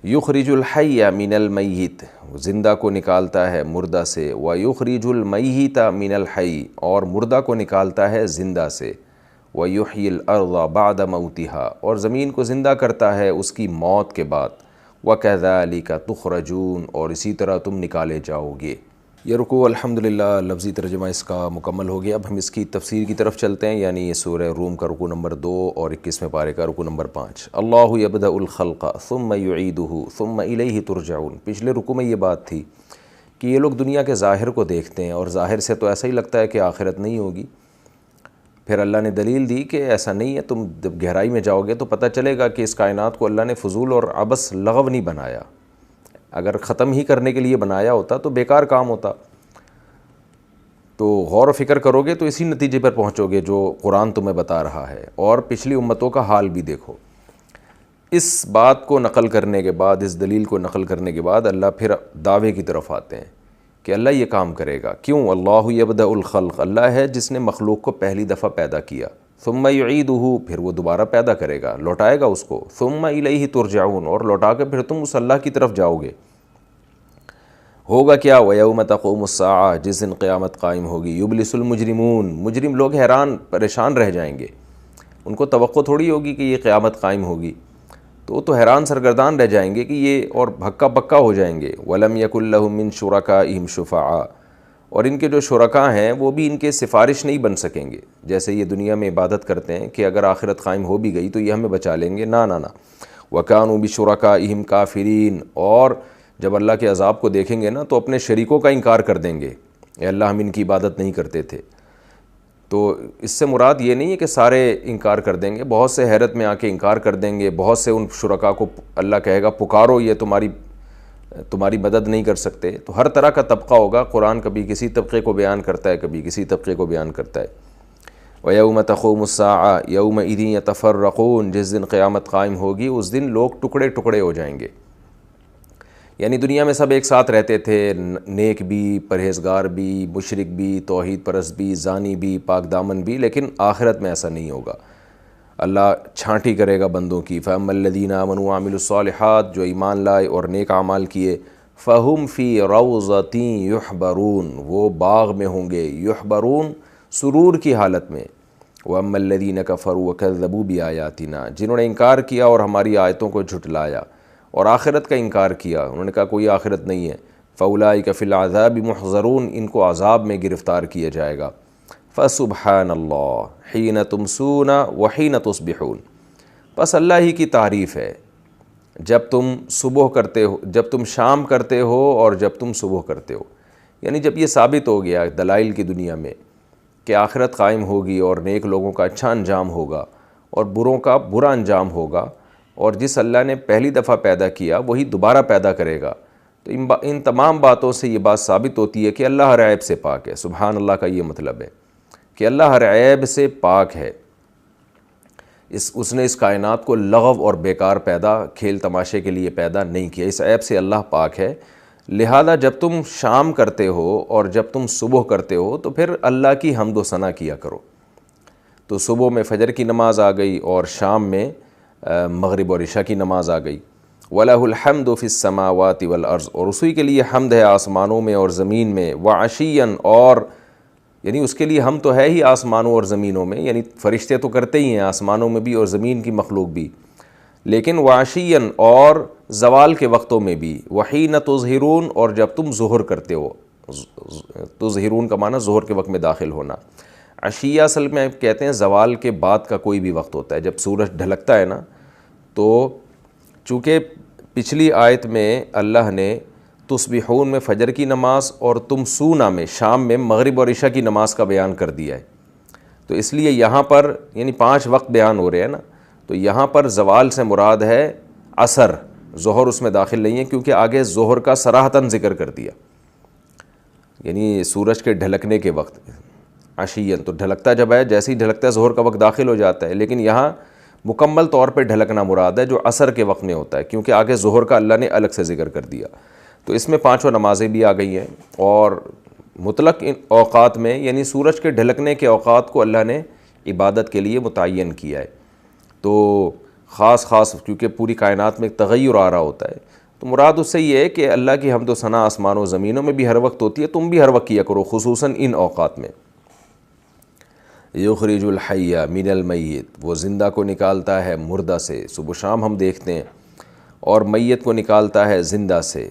یخرج الحی من المیت، زندہ کو نکالتا ہے مردہ سے، ویخرج المیت من الحی، اور مردہ کو نکالتا ہے زندہ سے، وَيُحْيِي الْأَرْضَ بَعْدَ مَوْتِهَا، اور زمین کو زندہ کرتا ہے اس کی موت کے بعد، وَكَذَلِكَ تُخْرَجُونَ، اور اسی طرح تم نکالے جاؤ گے۔ یہ رکوع الحمدللہ لفظی ترجمہ اس کا مکمل ہو گیا۔ اب ہم اس کی تفسیر کی طرف چلتے ہیں، یعنی یہ سورہ روم کا رکوع نمبر 2 اور 21ویں پارے کا رکوع نمبر 5۔ اللہ یبدأ الخلق ثم یعیدہ ثم الیہ ترجعون۔ پچھلے رکوع میں یہ بات تھی کہ یہ لوگ دنیا کے ظاہر کو دیکھتے ہیں، اور ظاہر سے تو ایسا ہی لگتا ہے کہ آخرت نہیں ہوگی۔ پھر اللہ نے دلیل دی کہ ایسا نہیں ہے، تم جب گہرائی میں جاؤ گے تو پتہ چلے گا کہ اس کائنات کو اللہ نے فضول اور عبث لغو نہیں بنایا۔ اگر ختم ہی کرنے کے لیے بنایا ہوتا تو بیکار کام ہوتا۔ تو غور و فکر کرو گے تو اسی نتیجے پر پہنچو گے جو قرآن تمہیں بتا رہا ہے، اور پچھلی امتوں کا حال بھی دیکھو۔ اس بات کو نقل کرنے کے بعد، اس دلیل کو نقل کرنے کے بعد، اللہ پھر دعوے کی طرف آتے ہیں کہ اللہ یہ کام کرے گا۔ کیوں؟ اللہ یبدأ الخلق، اللہ ہے جس نے مخلوق کو پہلی دفعہ پیدا کیا، ثم یعیدہ، پھر وہ دوبارہ پیدا کرے گا، لوٹائے گا اس کو، ثم الیہ ترجعون، اور لوٹا کے پھر تم اس اللہ کی طرف جاؤ گے۔ ہوگا کیا؟ وَيَوْمَ تَقُومُ السَّاعَةُ، جس دن قیامت قائم ہوگی، یبلس المجرمون، مجرم لوگ حیران پریشان رہ جائیں گے، ان کو توقع تھوڑی ہوگی کہ یہ قیامت قائم ہوگی، تو وہ تو حیران سرگردان رہ جائیں گے کہ یہ، اور بھکا بکا ہو جائیں گے۔ وَلَمْ يَكُنْ لَهُم مِّن شُرَكَائِهِمْ شُفَعَاء، اور ان کے جو شرکاء ہیں وہ بھی ان کے سفارش نہیں بن سکیں گے. جیسے یہ دنیا میں عبادت کرتے ہیں کہ اگر آخرت قائم ہو بھی گئی تو یہ ہمیں بچا لیں گے، نہ نہ نہ. وَكَانُوا بِشُرَكَائِهِمْ كَافِرِينَ، اور جب اللہ کے عذاب کو دیکھیں گے نا تو اپنے شریکوں کا انکار کر دیں گے، اے اللہ ہم ان کی عبادت نہیں کرتے تھے. تو اس سے مراد یہ نہیں ہے کہ سارے انکار کر دیں گے، بہت سے حیرت میں آ کے انکار کر دیں گے، بہت سے ان شرکاء کو اللہ کہے گا پکارو، یہ تمہاری مدد نہیں کر سکتے. تو ہر طرح کا طبقہ ہوگا. قرآن کبھی کسی طبقے کو بیان کرتا ہے، کبھی کسی طبقے کو بیان کرتا ہے. وَيَوْمَ تَقُومُ السَّاعَةُ يَوْمَئِذٍ يَتَفَرَّقُونَ، جس دن قیامت قائم ہوگی اس دن لوگ ٹکڑے ٹکڑے ہو جائیں گے. یعنی دنیا میں سب ایک ساتھ رہتے تھے، نیک بھی، پرہیزگار بھی، مشرک بھی، توحید پرست بھی، زانی بھی، پاک دامن بھی، لیکن آخرت میں ایسا نہیں ہوگا. اللہ چھانٹی کرے گا بندوں کی. فَأَمَّا الَّذِينَ آمَنُوا وَعَمِلُوا الصَّالِحَاتِ، جو ایمان لائے اور نیک اعمال کیے، فَهُمْ فِي رَوْضَةٍ يُحْبَرُونَ، وہ باغ میں ہوں گے، یحبرون سرور کی حالت میں. وَأَمَّا الَّذِينَ كَفَرُوا وَكَذَّبُوا بِآيَاتِنَا، جنہوں نے انکار کیا اور ہماری آیتوں کو جھٹلایا اور آخرت کا انکار کیا، انہوں نے کہا کوئی آخرت نہیں ہے. فَأُولَٰئِكَ فِي الْعَذَابِ مُحْضَرُونَ، ان کو عذاب میں گرفتار کیا جائے گا. فَسُبْحَانَ اللَّهِ حِينَ تُمْسُونَ وَحِينَ تُصْبِحُونَ، بس اللہ ہی کی تعریف ہے جب تم صبح کرتے ہو، جب تم شام کرتے ہو اور جب تم صبح کرتے ہو. یعنی جب یہ ثابت ہو گیا دلائل کی دنیا میں کہ آخرت قائم ہوگی اور نیک لوگوں کا اچھا انجام ہوگا اور بروں کا برا انجام ہوگا، اور جس اللہ نے پہلی دفعہ پیدا کیا وہی دوبارہ پیدا کرے گا، تو ان تمام باتوں سے یہ بات ثابت ہوتی ہے کہ اللہ ہر عیب سے پاک ہے. سبحان اللہ کا یہ مطلب ہے کہ اللہ ہر عیب سے پاک ہے. اس نے اس کائنات کو لغو اور بیکار کھیل تماشے کے لیے پیدا نہیں کیا. اس عیب سے اللہ پاک ہے. لہذا جب تم شام کرتے ہو اور جب تم صبح کرتے ہو تو پھر اللہ کی حمد و ثنا کیا کرو. تو صبح میں فجر کی نماز آ گئی اور شام میں مغرب اور عشاء کی نماز آ گئی. وَلَهُ الْحَمْدُ فِي السَّمَاوَاتِ وَالْأَرْضِ، اور اسی کے لیے حمد ہے آسمانوں میں اور زمین میں. وَعَشِيًّا، اور یعنی اس کے لیے ہم تو ہے ہی آسمانوں اور زمینوں میں، یعنی فرشتے تو کرتے ہی ہیں آسمانوں میں بھی اور زمین کی مخلوق بھی، لیکن وعشیًا، اور زوال کے وقتوں میں بھی. وحین تظہرون، اور جب تم ظہر کرتے ہو. تظہرون کا معنی ظہر کے وقت میں داخل ہونا. عشیہ اصل میں کہتے ہیں زوال کے بعد کا کوئی بھی وقت ہوتا ہے، جب سورج ڈھلکتا ہے نا. تو چونکہ پچھلی آیت میں اللہ نے تصبحون میں فجر کی نماز اور تمسونا میں شام میں مغرب اور عشاء کی نماز کا بیان کر دیا ہے، تو اس لیے یہاں پر یعنی 5 وقت بیان ہو رہے ہیں نا. تو یہاں پر زوال سے مراد ہے عصر، ظہر اس میں داخل نہیں ہے کیونکہ آگے ظہر کا صراحتاً ذکر کر دیا، یعنی سورج کے ڈھلکنے کے وقت. عشیًا تو ڈھلکتا جب ہے، جیسے ہی ڈھلکتا ہے ظہر کا وقت داخل ہو جاتا ہے، لیکن یہاں مکمل طور پہ ڈھلکنا مراد ہے جو عصر کے وقت میں ہوتا ہے، کیونکہ آگے ظہر کا اللہ نے الگ سے ذکر کر دیا. تو اس میں 5 نمازیں بھی آ گئی ہیں، اور مطلق ان اوقات میں یعنی سورج کے ڈھلکنے کے اوقات کو اللہ نے عبادت کے لیے متعین کیا ہے. تو خاص کیونکہ پوری کائنات میں ایک تغیر آ رہا ہوتا ہے، تو مراد اس سے یہ ہے کہ اللہ کی حمد و ثنا آسمانوں و زمینوں میں بھی ہر وقت ہوتی ہے، تم بھی ہر وقت کیا کرو، خصوصاً ان اوقات میں. یخرج الحی من المیت، وہ زندہ کو نکالتا ہے مردہ سے. صبح شام ہم دیکھتے ہیں. اور میت کو نکالتا ہے زندہ سے،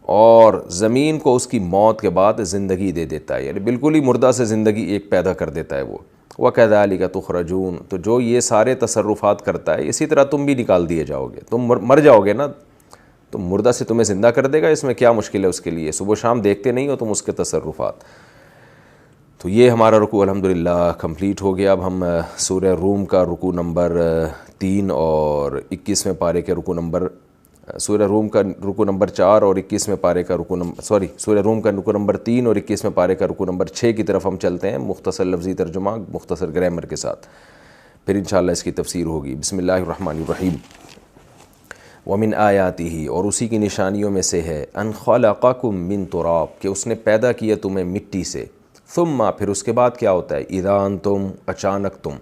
اور زمین کو اس کی موت کے بعد زندگی دے دیتا ہے، یعنی بالکل ہی مردہ سے زندگی ایک پیدا کر دیتا ہے وہ. وَكَذَلِكَ تُخْرَجُونَ، تو جو یہ سارے تصرفات کرتا ہے اسی طرح تم بھی نکال دیے جاؤ گے. تم مر جاؤ گے نا، تم مردہ سے تمہیں زندہ کر دے گا، اس میں کیا مشکل ہے اس کے لیے؟ صبح شام دیکھتے نہیں ہو تم اس کے تصرفات. تو یہ ہمارا رکوع الحمدللہ کمپلیٹ ہو گیا. اب ہم سورہ روم کا رکوع نمبر 3 اور 21ویں پارے کے رکوع نمبر، سورہ روم کا رکوع نمبر 4 اور 21ویں پارے کا رکوع نمبر سورہ روم کا رکوع نمبر 3 اور 21ویں پارے کا رکوع نمبر 6 کی طرف ہم چلتے ہیں، مختصر لفظی ترجمہ، مختصر گرامر کے ساتھ. پھر انشاءاللہ اس کی تفسیر ہوگی. بسم اللہ الرحمن الرحیم. وَمِنْ آیَاتِهِ، اور اسی کی نشانیوں میں سے ہے، أَنْ خَلَقَكُم مِّن تُرَابٍ، کہ اس نے پیدا کیا تمہیں مٹی سے. ثُمَّ، پھر اس کے بعد کیا ہوتا ہے، اِذَا أَنْتُمْ، اچانک تم،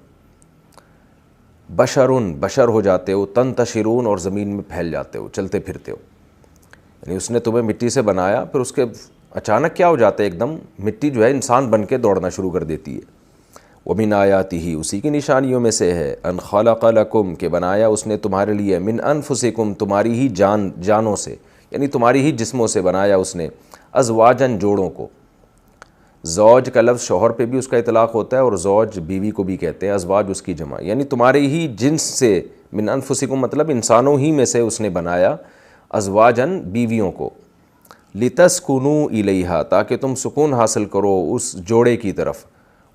بشر ہو جاتے ہو، تنتشرون، اور زمین میں پھیل جاتے ہو، چلتے پھرتے ہو. یعنی اس نے تمہیں مٹی سے بنایا، پھر اس کے اچانک کیا ہو جاتا ہے، ایک دم مٹی جو ہے انسان بن کے دوڑنا شروع کر دیتی ہے. وَمِنْ آیَاتِهِ، اسی کی نشانیوں میں سے ہے، أَنْ خَلَقَ لَكُمْ، کہ بنایا اس نے تمہارے لیے، مِنْ أَنفُسِكُمْ، تمہاری ہی جانوں سے، یعنی تمہاری ہی جسموں سے بنایا اس نے، أَزْوَاجًا، جوڑوں کو. زوج کا لفظ شوہر پہ بھی اس کا اطلاق ہوتا ہے اور زوج بیوی کو بھی کہتے ہیں، ازواج اس کی جمع، یعنی تمہارے ہی جنس سے، من انفسکم مطلب انسانوں ہی میں سے اس نے بنایا، ازواجن بیویوں کو، لتسکنوا الیہا تاکہ تم سکون حاصل کرو اس جوڑے کی طرف،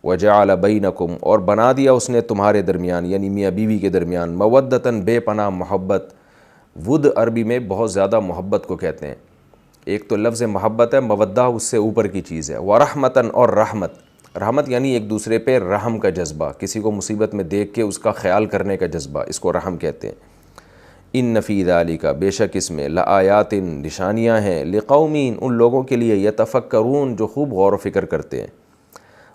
وجعل بینکم اور بنا دیا اس نے تمہارے درمیان یعنی میاں بیوی کے درمیان، مودتاً بے پناہ محبت، ود عربی میں بہت زیادہ محبت کو کہتے ہیں، ایک تو لفظ محبت ہے، مودہ اس سے اوپر کی چیز ہے، ورحمتاً اور رحمت، رحمت یعنی ایک دوسرے پہ رحم کا جذبہ، کسی کو مصیبت میں دیکھ کے اس کا خیال کرنے کا جذبہ، اس کو رحم کہتے ہیں۔ ان فی ذالک بے شک اس میں لآیات نشانیاں ہیں، لقومین ان لوگوں کے لیے، یتفکرون جو خوب غور و فکر کرتے ہیں،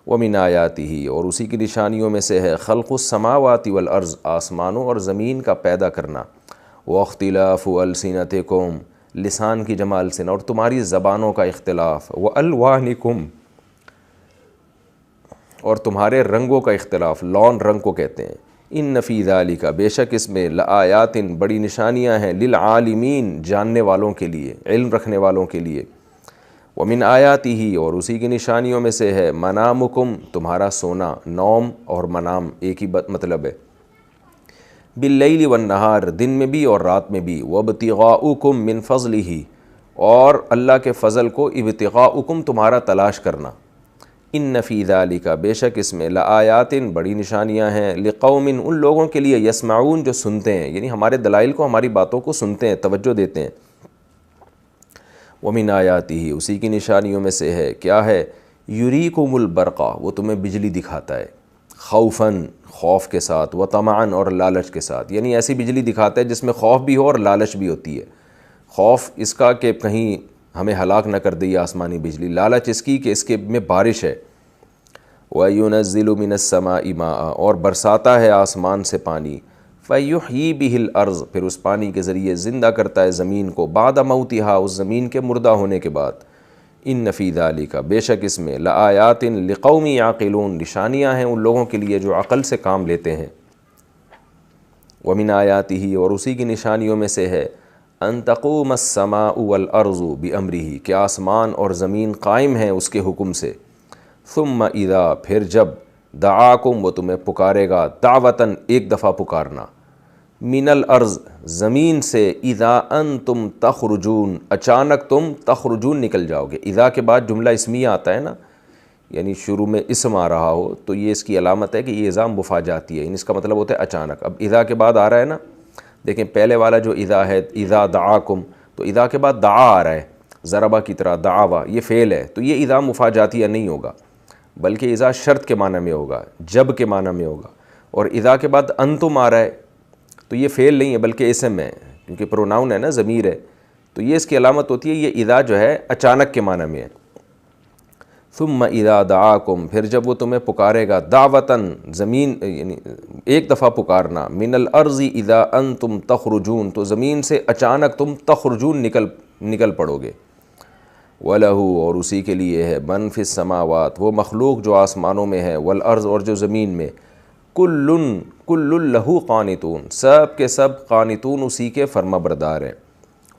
ومن آیاتہ اور اسی کی نشانیوں میں سے ہے خلق السماوات والارض آسمانوں اور زمین کا پیدا کرنا، واختلاف السنتکم لسان کی جمع السن اور تمہاری زبانوں کا اختلاف، والوانکم اور تمہارے رنگوں کا اختلاف، لون رنگ کو کہتے ہیں، ان فی ذالک بے شک اس میں لآیات بڑی نشانیاں ہیں، للعالمین جاننے والوں کے لیے، علم رکھنے والوں کے لیے، ومن آیاتہ اور اسی کی نشانیوں میں سے ہے منامکم تمہارا سونا، نوم اور منام ایک ہی مطلب ہے، باللیل والنہار دن میں بھی اور رات میں بھی، وابتغاؤکم من فضلہ اور اللہ کے فضل کو، ابتغاؤکم تمہارا تلاش کرنا، ان فی ذالک بے شک اس میں لآیات بڑی نشانیاں ہیں، لقوم ان لوگوں کے لیے، یسمعون جو سنتے ہیں یعنی ہمارے دلائل کو، ہماری باتوں کو سنتے ہیں، توجہ دیتے ہیں، ومن آیاتہ اسی کی نشانیوں میں سے ہے کیا ہے، یریکم البرقا وہ تمہیں بجلی دکھاتا ہے، خوفاً خوف کے ساتھ، وطمعاً اور لالچ کے ساتھ، یعنی ایسی بجلی دکھاتا ہے جس میں خوف بھی ہو اور لالچ بھی ہوتی ہے، خوف اس کا کہ کہیں ہمیں ہلاک نہ کر دے یہ آسمانی بجلی، لالچ اس کی کہ اس کے میں بارش ہے، وَيُنَزِّلُ مِنَ السَّمَاءِ مَاءً اور برساتا ہے آسمان سے پانی، فَيُحْيِي بِهِ الْأَرْض پھر اس پانی کے ذریعے زندہ کرتا ہے زمین کو، بعد موتها اس زمین کے مردہ ہونے کے بعد، ان فی ذالک بے شک اس میں لآیات لقوم یعقلون نشانیاں ہیں ان لوگوں کے لیے جو عقل سے کام لیتے ہیں، ومن آیاتہ اور اسی کی نشانیوں میں سے ہے ان تقوم السماء والارض بامرہ کہ آسمان اور زمین قائم ہیں اس کے حکم سے، ثم اذا پھر جب دعاکم وہ تمہیں پکارے گا، دعوتاً ایک دفعہ پکارنا، من الارض زمین سے، اذا انتم تخرجون اچانک تم تخرجون نکل جاؤ گے، اذا کے بعد جملہ اسمیہ آتا ہے نا، یعنی شروع میں اسم آ رہا ہو تو یہ اس کی علامت ہے کہ یہ اذا مفاجاتی ہے، یعنی اس کا مطلب ہوتا ہے اچانک۔ اب اذا کے بعد آ رہا ہے نا، دیکھیں پہلے والا جو اذا ہے، اذا دعاکم، تو اذا کے بعد دعا آ رہا ہے، ضربہ کی طرح، دعوا یہ فعل ہے، تو یہ اذا مفاجاتیہ نہیں ہوگا بلکہ اذا شرط کے معنی میں ہوگا، جب کے معنی میں ہوگا، اور اذا کے بعد انتم آ رہا ہے تو یہ فعل نہیں ہے بلکہ اسم ہے، کیونکہ پروناؤن ہے نا، ضمیر ہے، تو یہ اس کی علامت ہوتی ہے، یہ اذا جو ہے اچانک کے معنی میں ہے۔ ثم اذا دعاکم پھر جب وہ تمہیں پکارے گا، دعوتاً زمین یعنی ایک دفعہ پکارنا، من الارض اذا انتم تخرجون تو زمین سے اچانک تم تخرجون نکل پڑو گے، وَلَهُ اور اسی کے لیے ہے، من فی السماوات وہ مخلوق جو آسمانوں میں ہے، والارض اور جو زمین میں، کل لہو قانتون سب کے سب قانتون اسی کے فرما بردار ہیں،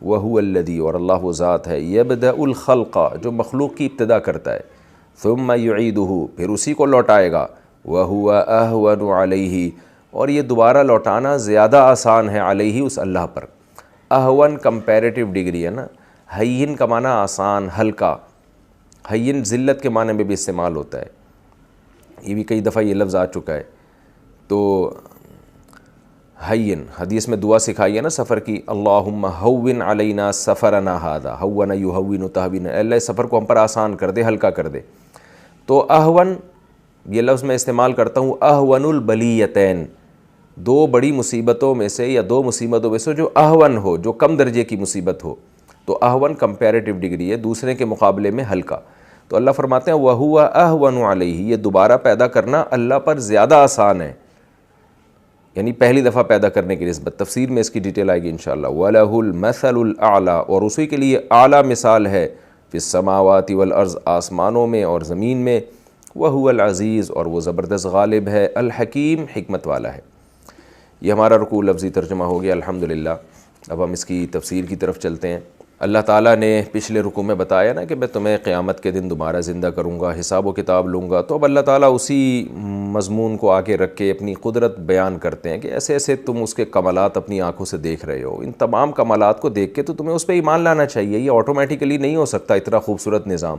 وَهُوَ الَّذِي اور اللہ وہ ذات ہے، يَبْدَأُ الْخَلْقَ جو مخلوق کی ابتدا کرتا ہے، ثُمَّ يُعِيدُهُ پھر اسی کو لوٹائے گا، وَهُوَ أَهْوَنُ عَلَيْهِ اور یہ دوبارہ لوٹانا زیادہ آسان ہے، علیہ اس اللہ پر، اہون کمپیریٹیو ڈگری ہے نا، ہین کا معنی آسان، ہلکا، ہین ذلت کے معنی میں بھی استعمال ہوتا ہے، یہ بھی کئی دفعہ یہ لفظ آ چکا ہے، تو ہین حدیث میں دعا سکھائی ہے نا سفر کی، اللہم ہون علینا سفرنا ھذا، ہون یہون تہوینا، اے اللہ سفر کو ہم پر آسان کر دے، ہلکا کر دے، تو اہون یہ لفظ میں استعمال کرتا ہوں، اہون البلیتین دو بڑی مصیبتوں میں سے یا دو مصیبتوں میں سے جو اہون ہو، جو کم درجے کی مصیبت ہو، تو اہون کمپیریٹیو ڈگری ہے، دوسرے کے مقابلے میں ہلکا، تو اللہ فرماتے ہیں وَهُوَ أَهْوَنُ عَلَيْهِ یہ دوبارہ پیدا کرنا اللہ پر زیادہ آسان ہے، یعنی پہلی دفعہ پیدا کرنے کی نسبت، تفسیر میں اس کی ڈیٹیل آئے گی انشاءاللہ، وَلَهُ الْمَثَلُ الْأَعْلَى اور اسی کے لیے اعلیٰ مثال ہے، فی السماوات والارض آسمانوں میں اور زمین میں، وَهُوَ الْعَزِيزُ اور وہ زبردست غالب ہے، الحکیم حکمت والا ہے۔ یہ ہمارا رکوع لفظی ترجمہ ہو گیا الحمدللہ۔ اب ہم اس کی تفسیر کی طرف چلتے ہیں۔ اللہ تعالیٰ نے پچھلے رکوع میں بتایا نا کہ میں تمہیں قیامت کے دن دوبارہ زندہ کروں گا، حساب و کتاب لوں گا، تو اب اللہ تعالیٰ اسی مضمون کو آگے رکھ کے اپنی قدرت بیان کرتے ہیں کہ ایسے ایسے تم اس کے کمالات اپنی آنکھوں سے دیکھ رہے ہو، ان تمام کمالات کو دیکھ کے تو تمہیں اس پہ ایمان لانا چاہیے، یہ آٹومیٹیکلی نہیں ہو سکتا اتنا خوبصورت نظام۔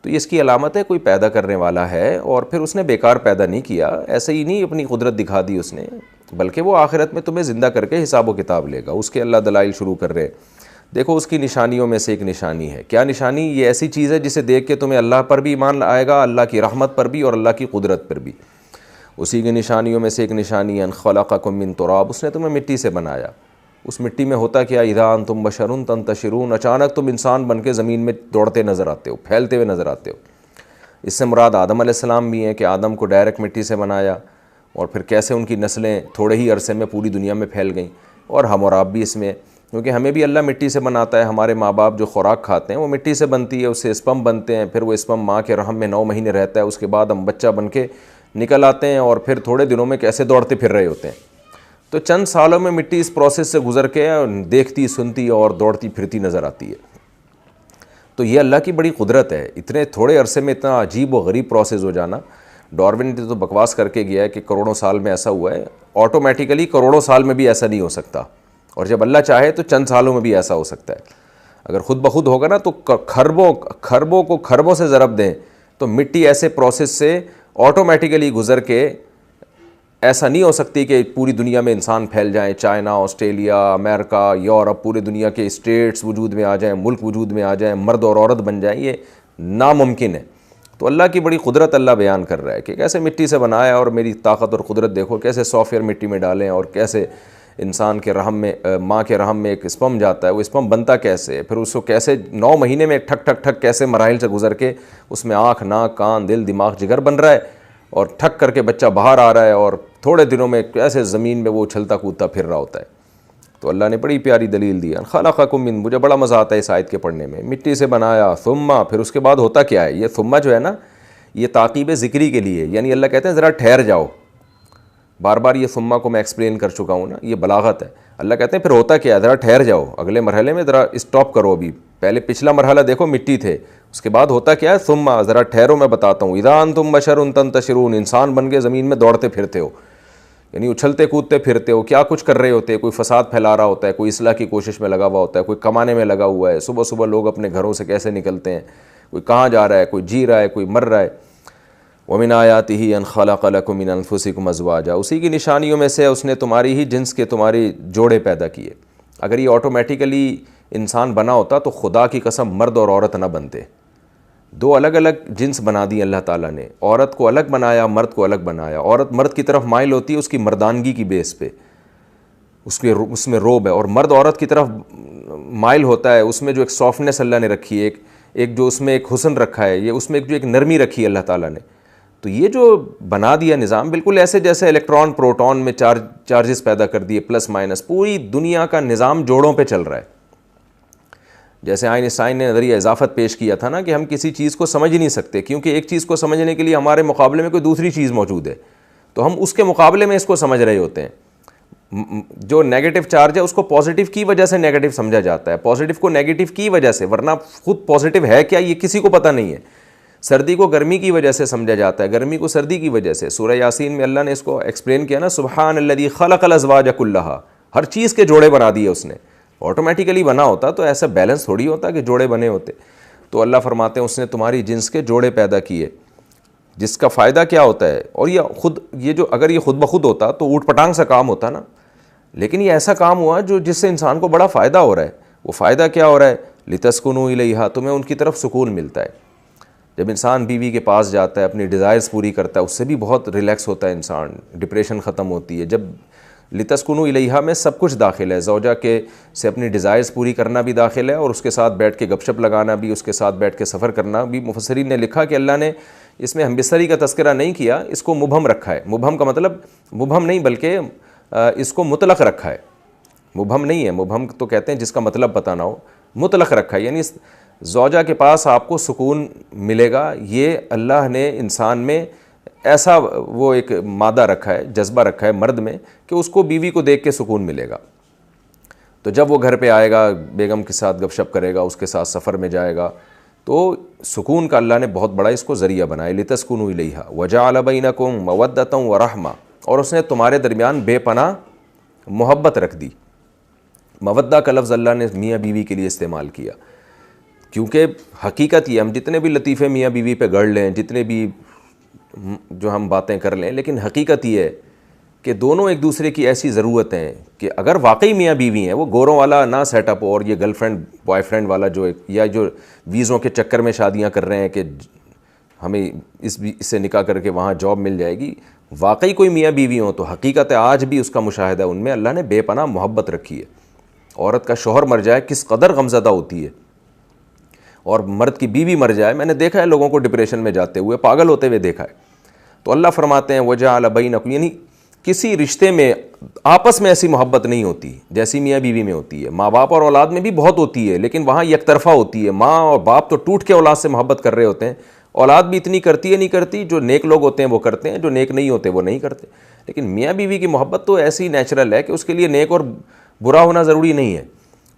تو اس کی علامت ہے کوئی پیدا کرنے والا ہے، اور پھر اس نے بیکار پیدا نہیں کیا، ایسے ہی نہیں اپنی قدرت دکھا دی اس نے، بلکہ وہ آخرت میں تمہیں زندہ کر کے حساب و کتاب لے گا۔ اس کے اللہ دلائل شروع کر رہے ہیں۔ دیکھو اس کی نشانیوں میں سے ایک نشانی ہے، کیا نشانی؟ یہ ایسی چیز ہے جسے دیکھ کے تمہیں اللہ پر بھی ایمان آئے گا، اللہ کی رحمت پر بھی اور اللہ کی قدرت پر بھی۔ اسی کی نشانیوں میں سے ایک نشانی ان خلقکم من تراب، اس نے تمہیں مٹی سے بنایا۔ اس مٹی میں ہوتا کیا؟ اذا انتم بشر تنتشرون، اچانک تم انسان بن کے زمین میں دوڑتے نظر آتے ہو، پھیلتے ہوئے نظر آتے ہو۔ اس سے مراد آدم علیہ السلام بھی ہیں کہ آدم کو ڈائریکٹ مٹی سے بنایا، اور پھر کیسے ان کی نسلیں تھوڑے ہی عرصے میں پوری دنیا میں پھیل گئیں، اور ہم اور آپ بھی اس میں، کیونکہ ہمیں بھی اللہ مٹی سے بناتا ہے۔ ہمارے ماں باپ جو خوراک کھاتے ہیں وہ مٹی سے بنتی ہے، اس سے اسپم بنتے ہیں، پھر وہ اسپم ماں کے رحم میں 9 مہینے رہتا ہے، اس کے بعد ہم بچہ بن کے نکل آتے ہیں، اور پھر تھوڑے دنوں میں کیسے دوڑتے پھر رہے ہوتے ہیں۔ تو چند سالوں میں مٹی اس پروسیس سے گزر کے دیکھتی سنتی اور دوڑتی پھرتی نظر آتی ہے۔ تو یہ اللہ کی بڑی قدرت ہے، اتنے تھوڑے عرصے میں اتنا عجیب و غریب پروسیس ہو جانا۔ ڈارون نے تو بکواس کر کے گیا ہے کہ کروڑوں سال میں ایسا ہوا ہے، آٹومیٹیکلی کروڑوں سال میں بھی ایسا نہیں ہو سکتا، اور جب اللہ چاہے تو چند سالوں میں بھی ایسا ہو سکتا ہے۔ اگر خود بخود ہوگا نا تو خربوں کو خربوں سے ضرب دیں تو مٹی ایسے پروسیس سے آٹومیٹیکلی گزر کے ایسا نہیں ہو سکتی کہ پوری دنیا میں انسان پھیل جائیں، چائنا، آسٹریلیا، امریکہ، یورپ، پورے دنیا کے اسٹیٹس وجود میں آ جائیں، ملک وجود میں آ جائیں، مرد اور عورت بن جائیں، یہ ناممکن ہے۔ تو اللہ کی بڑی قدرت اللہ بیان کر رہا ہے کہ کیسے مٹی سے بنایا، اور میری طاقت اور قدرت دیکھو، کیسے سافٹ ویئر مٹی میں ڈالیں، اور کیسے انسان کے رحم میں، ماں کے رحم میں ایک اسپم جاتا ہے، وہ اسپم بنتا کیسے، پھر اس کو کیسے 9 مہینے میں ٹھک ٹھک ٹھک کیسے مراحل سے گزر کے اس میں آنکھ، ناک، کان، دل، دماغ، جگر بن رہا ہے، اور ٹھک کر کے بچہ باہر آ رہا ہے، اور تھوڑے دنوں میں کیسے زمین میں وہ اچھلتا کودتا پھر رہا ہوتا ہے۔ تو اللہ نے بڑی پیاری دلیل دی، خلقکم من، مجھے بڑا مزہ آتا ہے اس آیت کے پڑھنے میں، مٹی سے بنایا، ثم، پھر اس کے بعد ہوتا کیا ہے؟ یہ ثم جو ہے نا، یہ تعقیب ذکری کے لیے، یعنی اللہ کہتے ہیں ذرا ٹھہر جاؤ۔ بار بار یہ ثم کو میں ایکسپلین کر چکا ہوں نا، یہ بلاغت ہے۔ اللہ کہتے ہیں پھر ہوتا کیا ہے؟ ذرا ٹھہر جاؤ، اگلے مرحلے میں ذرا اسٹاپ کرو، ابھی پہلے پچھلا مرحلہ دیکھو مٹی تھے، اس کے بعد ہوتا کیا ہے؟ ثم، ذرا ٹھہرو میں بتاتا ہوں۔ اذا انتم بشر تنتشرون، انسان بن کے زمین میں دوڑتے پھرتے ہو، یعنی اچھلتے کودتے پھرتے ہو، کیا کچھ کر رہے ہوتے ہیں، کوئی فساد پھیلا رہا ہوتا ہے، کوئی اصلاح کی کوشش میں لگا ہوا ہوتا ہے، کوئی کمانے میں لگا ہوا ہے، صبح صبح لوگ اپنے گھروں سے کیسے نکلتے ہیں، کوئی کہاں جا رہا ہے، کوئی جی رہا ہے، کوئی مر رہا ہے۔ وَمِنْ آيَاتِهِ أَنْ خَلَقَ لَكُم مِّنْ أَنفُسِكُمْ أَزْوَاجًا، اسی کی نشانیوں میں سے اس نے تمہاری ہی جنس کے تمہارے جوڑے پیدا کیے۔ اگر یہ آٹومیٹیکلی انسان بنا ہوتا تو خدا کی قسم مرد اور عورت نہ بنتے، 2 الگ الگ جنس بنا دی اللہ تعالیٰ نے، عورت کو الگ بنایا، مرد کو الگ بنایا۔ عورت مرد کی طرف مائل ہوتی ہے اس کی مردانگی کی بیس پہ، اس میں روب ہے، اور مرد عورت کی طرف مائل ہوتا ہے اس میں جو ایک سافٹنس اللہ نے رکھی ہے، ایک جو اس میں ایک حسن رکھا ہے، یہ اس میں ایک جو ایک نرمی رکھی ہے اللہ تعالیٰ نے۔ تو یہ جو بنا دیا نظام، بالکل ایسے جیسے الیکٹران پروٹون میں چارجز پیدا کر دیے، پلس مائنس، پوری دنیا کا نظام جوڑوں پہ چل رہا ہے۔ جیسے آئنسٹائن نے نظریہ اضافت پیش کیا تھا نا کہ ہم کسی چیز کو سمجھ نہیں سکتے، کیونکہ ایک چیز کو سمجھنے کے لیے ہمارے مقابلے میں کوئی دوسری چیز موجود ہے، تو ہم اس کے مقابلے میں اس کو سمجھ رہے ہوتے ہیں۔ جو نیگیٹو چارج ہے اس کو پازیٹیو کی وجہ سے نیگیٹو سمجھا جاتا ہے، پازیٹیو کو نیگیٹو کی وجہ سے، ورنہ خود پازیٹیو ہے کیا یہ کسی کو پتہ نہیں ہے۔ سردی کو گرمی کی وجہ سے سمجھا جاتا ہے، گرمی کو سردی کی وجہ سے۔ سورہ یاسین میں اللہ نے اس کو ایکسپلین کیا نا، سبحان الذی خلق الازواج کلھا، ہر چیز کے جوڑے بنا دیے اس نے۔ آٹومیٹیکلی بنا ہوتا تو ایسا بیلنس تھوڑی ہوتا کہ جوڑے بنے ہوتے۔ تو اللہ فرماتے ہیں اس نے تمہاری جنس کے جوڑے پیدا کیے، جس کا فائدہ کیا ہوتا ہے، اور یہ جو اگر یہ خود بخود ہوتا تو اوٹ پٹانگ سا کام ہوتا نا، لیکن یہ ایسا کام ہوا جس سے انسان کو بڑا فائدہ ہو رہا ہے۔ وہ فائدہ کیا ہو رہا ہے؟ لتسکنوا الیہا، تمہیں ان کی طرف سکون ملتا ہے۔ جب انسان بیوی کے پاس جاتا ہے، اپنی ڈیزائرز پوری کرتا ہے، اس سے بھی بہت ریلیکس ہوتا ہے انسان، ڈپریشن ختم ہوتی ہے۔ جب لتسکنوا الیہا میں سب کچھ داخل ہے، زوجہ کے سے اپنی ڈیزائرز پوری کرنا بھی داخل ہے، اور اس کے ساتھ بیٹھ کے گپ شپ لگانا بھی، اس کے ساتھ بیٹھ کے سفر کرنا بھی۔ مفسرین نے لکھا کہ اللہ نے اس میں ہمبستری کا تذکرہ نہیں کیا، اس کو مبہم رکھا ہے۔ مبہم کا مطلب مبہم نہیں بلکہ اس کو مطلق رکھا ہے، مبہم نہیں ہے، مبہم تو کہتے ہیں جس کا مطلب پتہ نہ ہو، مطلق رکھا ہے، یعنی زوجہ کے پاس آپ کو سکون ملے گا۔ یہ اللہ نے انسان میں ایسا وہ ایک مادہ رکھا ہے، جذبہ رکھا ہے مرد میں، کہ اس کو بیوی کو دیکھ کے سکون ملے گا۔ تو جب وہ گھر پہ آئے گا بیگم کے ساتھ گپ شپ کرے گا, اس کے ساتھ سفر میں جائے گا, تو سکون کا اللہ نے بہت بڑا اس کو ذریعہ بنایا. لِتَسْكُنُوا إِلَيْهَا وَجَعَلَ بَيْنَكُم مَّوَدَّةً وَرَحْمَةً, اور اس نے تمہارے درمیان بے پناہ محبت رکھ دی. مودہ کا لفظ اللہ نے میاں بیوی کے لیے استعمال کیا, کیونکہ حقیقت یہ, ہم جتنے بھی لطیفے میاں بیوی پہ گڑھ لیں, جتنے بھی جو ہم باتیں کر لیں, لیکن حقیقت یہ ہے کہ دونوں ایک دوسرے کی ایسی ضرورت ہیں کہ اگر واقعی میاں بیوی ہیں, وہ گوروں والا نہ سیٹ اپ اور یہ گرل فرینڈ بوائے فرینڈ والا جو یا جو ویزوں کے چکر میں شادیاں کر رہے ہیں کہ ہمیں اس سے نکاح کر کے وہاں جاب مل جائے گی, واقعی کوئی میاں بیوی ہوں تو حقیقت ہے آج بھی اس کا مشاہدہ ان میں اللہ نے بے پناہ محبت رکھی ہے. عورت کا شوہر مر جائے کس قدر غمزدہ ہوتی ہے, اور مرد کی بیوی مر جائے, میں نے دیکھا ہے لوگوں کو ڈپریشن میں جاتے ہوئے, پاگل ہوتے ہوئے دیکھا ہے. تو اللہ فرماتے ہیں وَجَعَلَ بَيْنَكُمْ, یعنی کسی رشتے میں آپس میں ایسی محبت نہیں ہوتی جیسی میاں بیوی میں ہوتی ہے. ماں باپ اور اولاد میں بھی بہت ہوتی ہے, لیکن وہاں یک طرفہ ہوتی ہے. ماں اور باپ تو ٹوٹ کے اولاد سے محبت کر رہے ہوتے ہیں, اولاد بھی اتنی کرتی ہے نہیں کرتی, جو نیک لوگ ہوتے ہیں وہ کرتے ہیں, جو نیک نہیں ہوتے وہ نہیں کرتے. لیکن میاں بیوی کی محبت تو ایسی نیچرل ہے کہ اس کے لیے نیک اور برا ہونا ضروری نہیں ہے,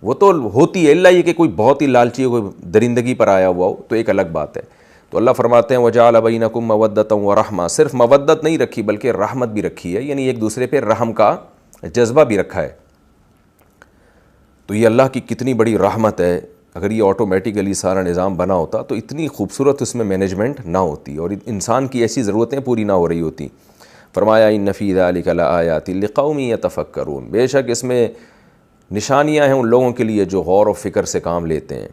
وہ تو ہوتی ہے, اللہ یہ کہ کوئی بہت ہی لالچی ہو, کوئی درندگی پر آیا ہوا ہو تو ایک الگ بات ہے. تو اللہ فرماتے ہیں وَجَعَلَ بَيْنَكُم مَّوَدَّةً وَرَحْمَةً, صرف مودت نہیں رکھی بلکہ رحمت بھی رکھی ہے, یعنی ایک دوسرے پہ رحم کا جذبہ بھی رکھا ہے. تو یہ اللہ کی کتنی بڑی رحمت ہے. اگر یہ آٹومیٹیکلی سارا نظام بنا ہوتا تو اتنی خوبصورت اس میں مینجمنٹ نہ ہوتی اور انسان کی ایسی ضرورتیں پوری نہ ہو رہی ہوتی. فرمایا إِنَّ فِي ذَلِكَ لَآيَاتٍ لِقَوْمٍ يَتَفَكَّرُونَ, بے شک اس میں نشانیاں ہیں ان لوگوں کے لیے جو غور و فکر سے کام لیتے ہیں.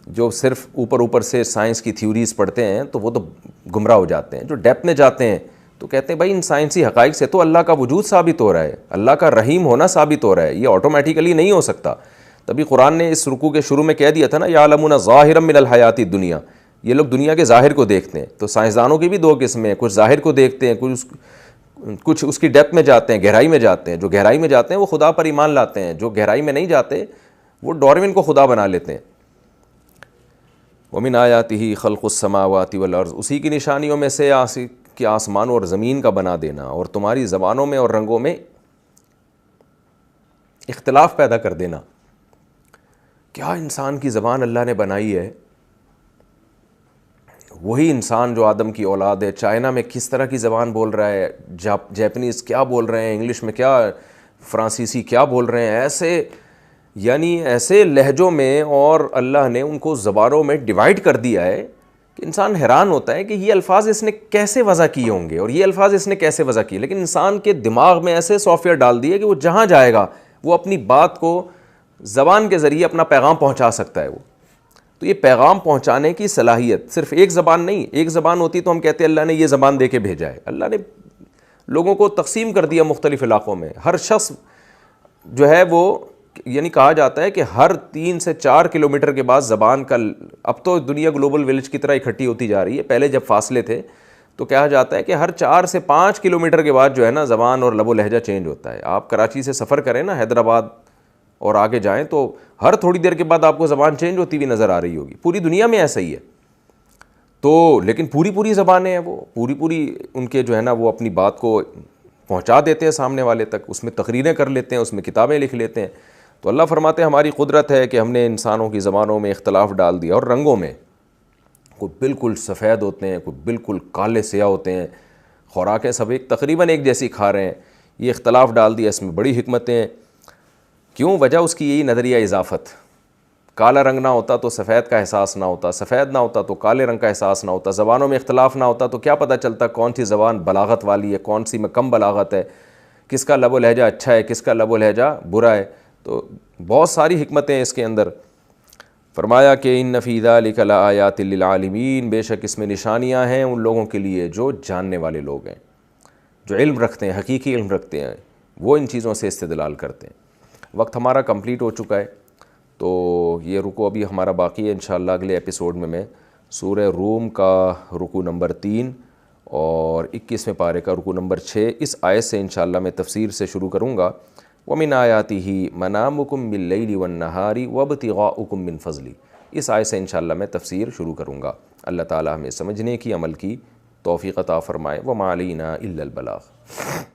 جو صرف اوپر سے سائنس کی تھیوریز پڑھتے ہیں تو وہ تو گمراہ ہو جاتے ہیں. جو ڈیپتھ میں جاتے ہیں تو کہتے ہیں بھائی ان سائنسی حقائق سے تو اللہ کا وجود ثابت ہو رہا ہے, اللہ کا رحیم ہونا ثابت ہو رہا ہے, یہ آٹومیٹیکلی نہیں ہو سکتا. تبھی قرآن نے اس رکوع کے شروع میں کہہ دیا تھا نا یعلمون ظاہرا من الحیات الدنیا, یہ لوگ دنیا کے ظاہر کو دیکھتے ہیں. تو سائنسدانوں کی بھی دو قسمیں ہیں, کچھ ظاہر کو دیکھتے ہیں, کچھ اس کی ڈیپتھ میں جاتے ہیں, گہرائی میں جاتے ہیں. جو گہرائی میں جاتے ہیں وہ خدا پر ایمان لاتے ہیں, جو گہرائی میں نہیں جاتے وہ ڈاروین کو خدا بنا لیتے ہیں. وَمِنْ آیَاتِهِ خَلْقُ السَّمَاوَاتِ وَالْأَرْضِ, اسی کی نشانیوں میں سے کہ آسمانوں اور زمین کا بنا دینا اور تمہاری زبانوں میں اور رنگوں میں اختلاف پیدا کر دینا. کیا انسان کی زبان اللہ نے بنائی ہے, وہی انسان جو آدم کی اولاد ہے. چائنا میں کس طرح کی زبان بول رہا ہے, جاپنیز کیا بول رہے ہیں, انگلش میں کیا, فرانسیسی کیا بول رہے ہیں, ایسے لہجوں میں, اور اللہ نے ان کو زبانوں میں ڈیوائڈ کر دیا ہے کہ انسان حیران ہوتا ہے کہ یہ الفاظ اس نے کیسے وضع کیے ہوں گے اور یہ الفاظ اس نے کیسے وضع کیے. لیکن انسان کے دماغ میں ایسے سافٹ ویئر ڈال دیے کہ وہ جہاں جائے گا وہ اپنی بات کو زبان کے ذریعے اپنا پیغام پہنچا سکتا ہے. وہ تو یہ پیغام پہنچانے کی صلاحیت صرف ایک زبان نہیں, ایک زبان ہوتی تو ہم کہتے ہیں اللہ نے یہ زبان دے کے بھیجا ہے. اللہ نے لوگوں کو تقسیم کر دیا مختلف علاقوں میں. ہر شخص جو ہے وہ, یعنی کہا جاتا ہے کہ ہر 3 سے 4 کلومیٹر کے بعد زبان کا, اب تو دنیا گلوبل ولیج کی طرح اکٹھی ہوتی جا رہی ہے, پہلے جب فاصلے تھے تو کہا جاتا ہے کہ ہر 4 سے 5 کلومیٹر کے بعد جو ہے نا زبان اور لب و لہجہ چینج ہوتا ہے. آپ کراچی سے سفر کریں نا حیدرآباد اور آگے جائیں تو ہر تھوڑی دیر کے بعد آپ کو زبان چینج ہوتی ہوئی نظر آ رہی ہوگی. پوری دنیا میں ایسا ہی ہے. تو لیکن پوری زبانیں ہیں, وہ پوری ان کے جو ہے نا وہ اپنی بات کو پہنچا دیتے ہیں سامنے والے تک, اس میں تقریریں کر لیتے ہیں, اس میں کتابیں لکھ لیتے ہیں. تو اللہ فرماتے ہیں ہماری قدرت ہے کہ ہم نے انسانوں کی زبانوں میں اختلاف ڈال دیا, اور رنگوں میں کوئی بالکل سفید ہوتے ہیں, کوئی بالکل کالے سیاہ ہوتے ہیں, خوراکیں سب تقریباً ایک جیسی کھا رہے ہیں. یہ اختلاف ڈال دیا, اس میں بڑی حکمتیں ہیں. کیوں؟ وجہ اس کی یہی نظریہ اضافت. کالا رنگ نہ ہوتا تو سفید کا احساس نہ ہوتا, سفید نہ ہوتا تو کالے رنگ کا احساس نہ ہوتا, زبانوں میں اختلاف نہ ہوتا تو کیا پتہ چلتا کون سی زبان بلاغت والی ہے, کون سی میں کم بلاغت ہے, کس کا لب و لہجہ اچھا ہے, کس کا لب و لہجہ برا ہے. تو بہت ساری حکمتیں اس کے اندر. فرمایا کہ ان فی ذلک لآیات للعالمین, بے شک اس میں نشانیاں ہیں ان لوگوں کے لیے جو جاننے والے لوگ ہیں, جو علم رکھتے ہیں, حقیقی علم رکھتے ہیں, وہ ان چیزوں سے استدلال کرتے ہیں. وقت ہمارا کمپلیٹ ہو چکا ہے, تو یہ رکوع ابھی ہمارا باقی ہے. انشاءاللہ اگلے ایپیسوڈ میں سورہ روم کا رکوع نمبر 3 اور 21ویں پارے کا رکوع نمبر 6 اس آیت سے انشاءاللہ میں تفسیر سے شروع کروں گا. وَمِنْ آیَاتِهِ مَنَامُكُمْ بِاللَّيْلِ وَالنَّهَارِ وَابْتِغَاؤُكُمْ مِنْ فَضْلِهِ. اس آیت سے انشاءاللہ میں تفسیر شروع کروں گا. اللہ تعالی ہمیں سمجھنے کی, عمل کی توفیق عطا فرمائے. وَمَا عَلَيْنَا إِلَّا الْبَلَاغُ.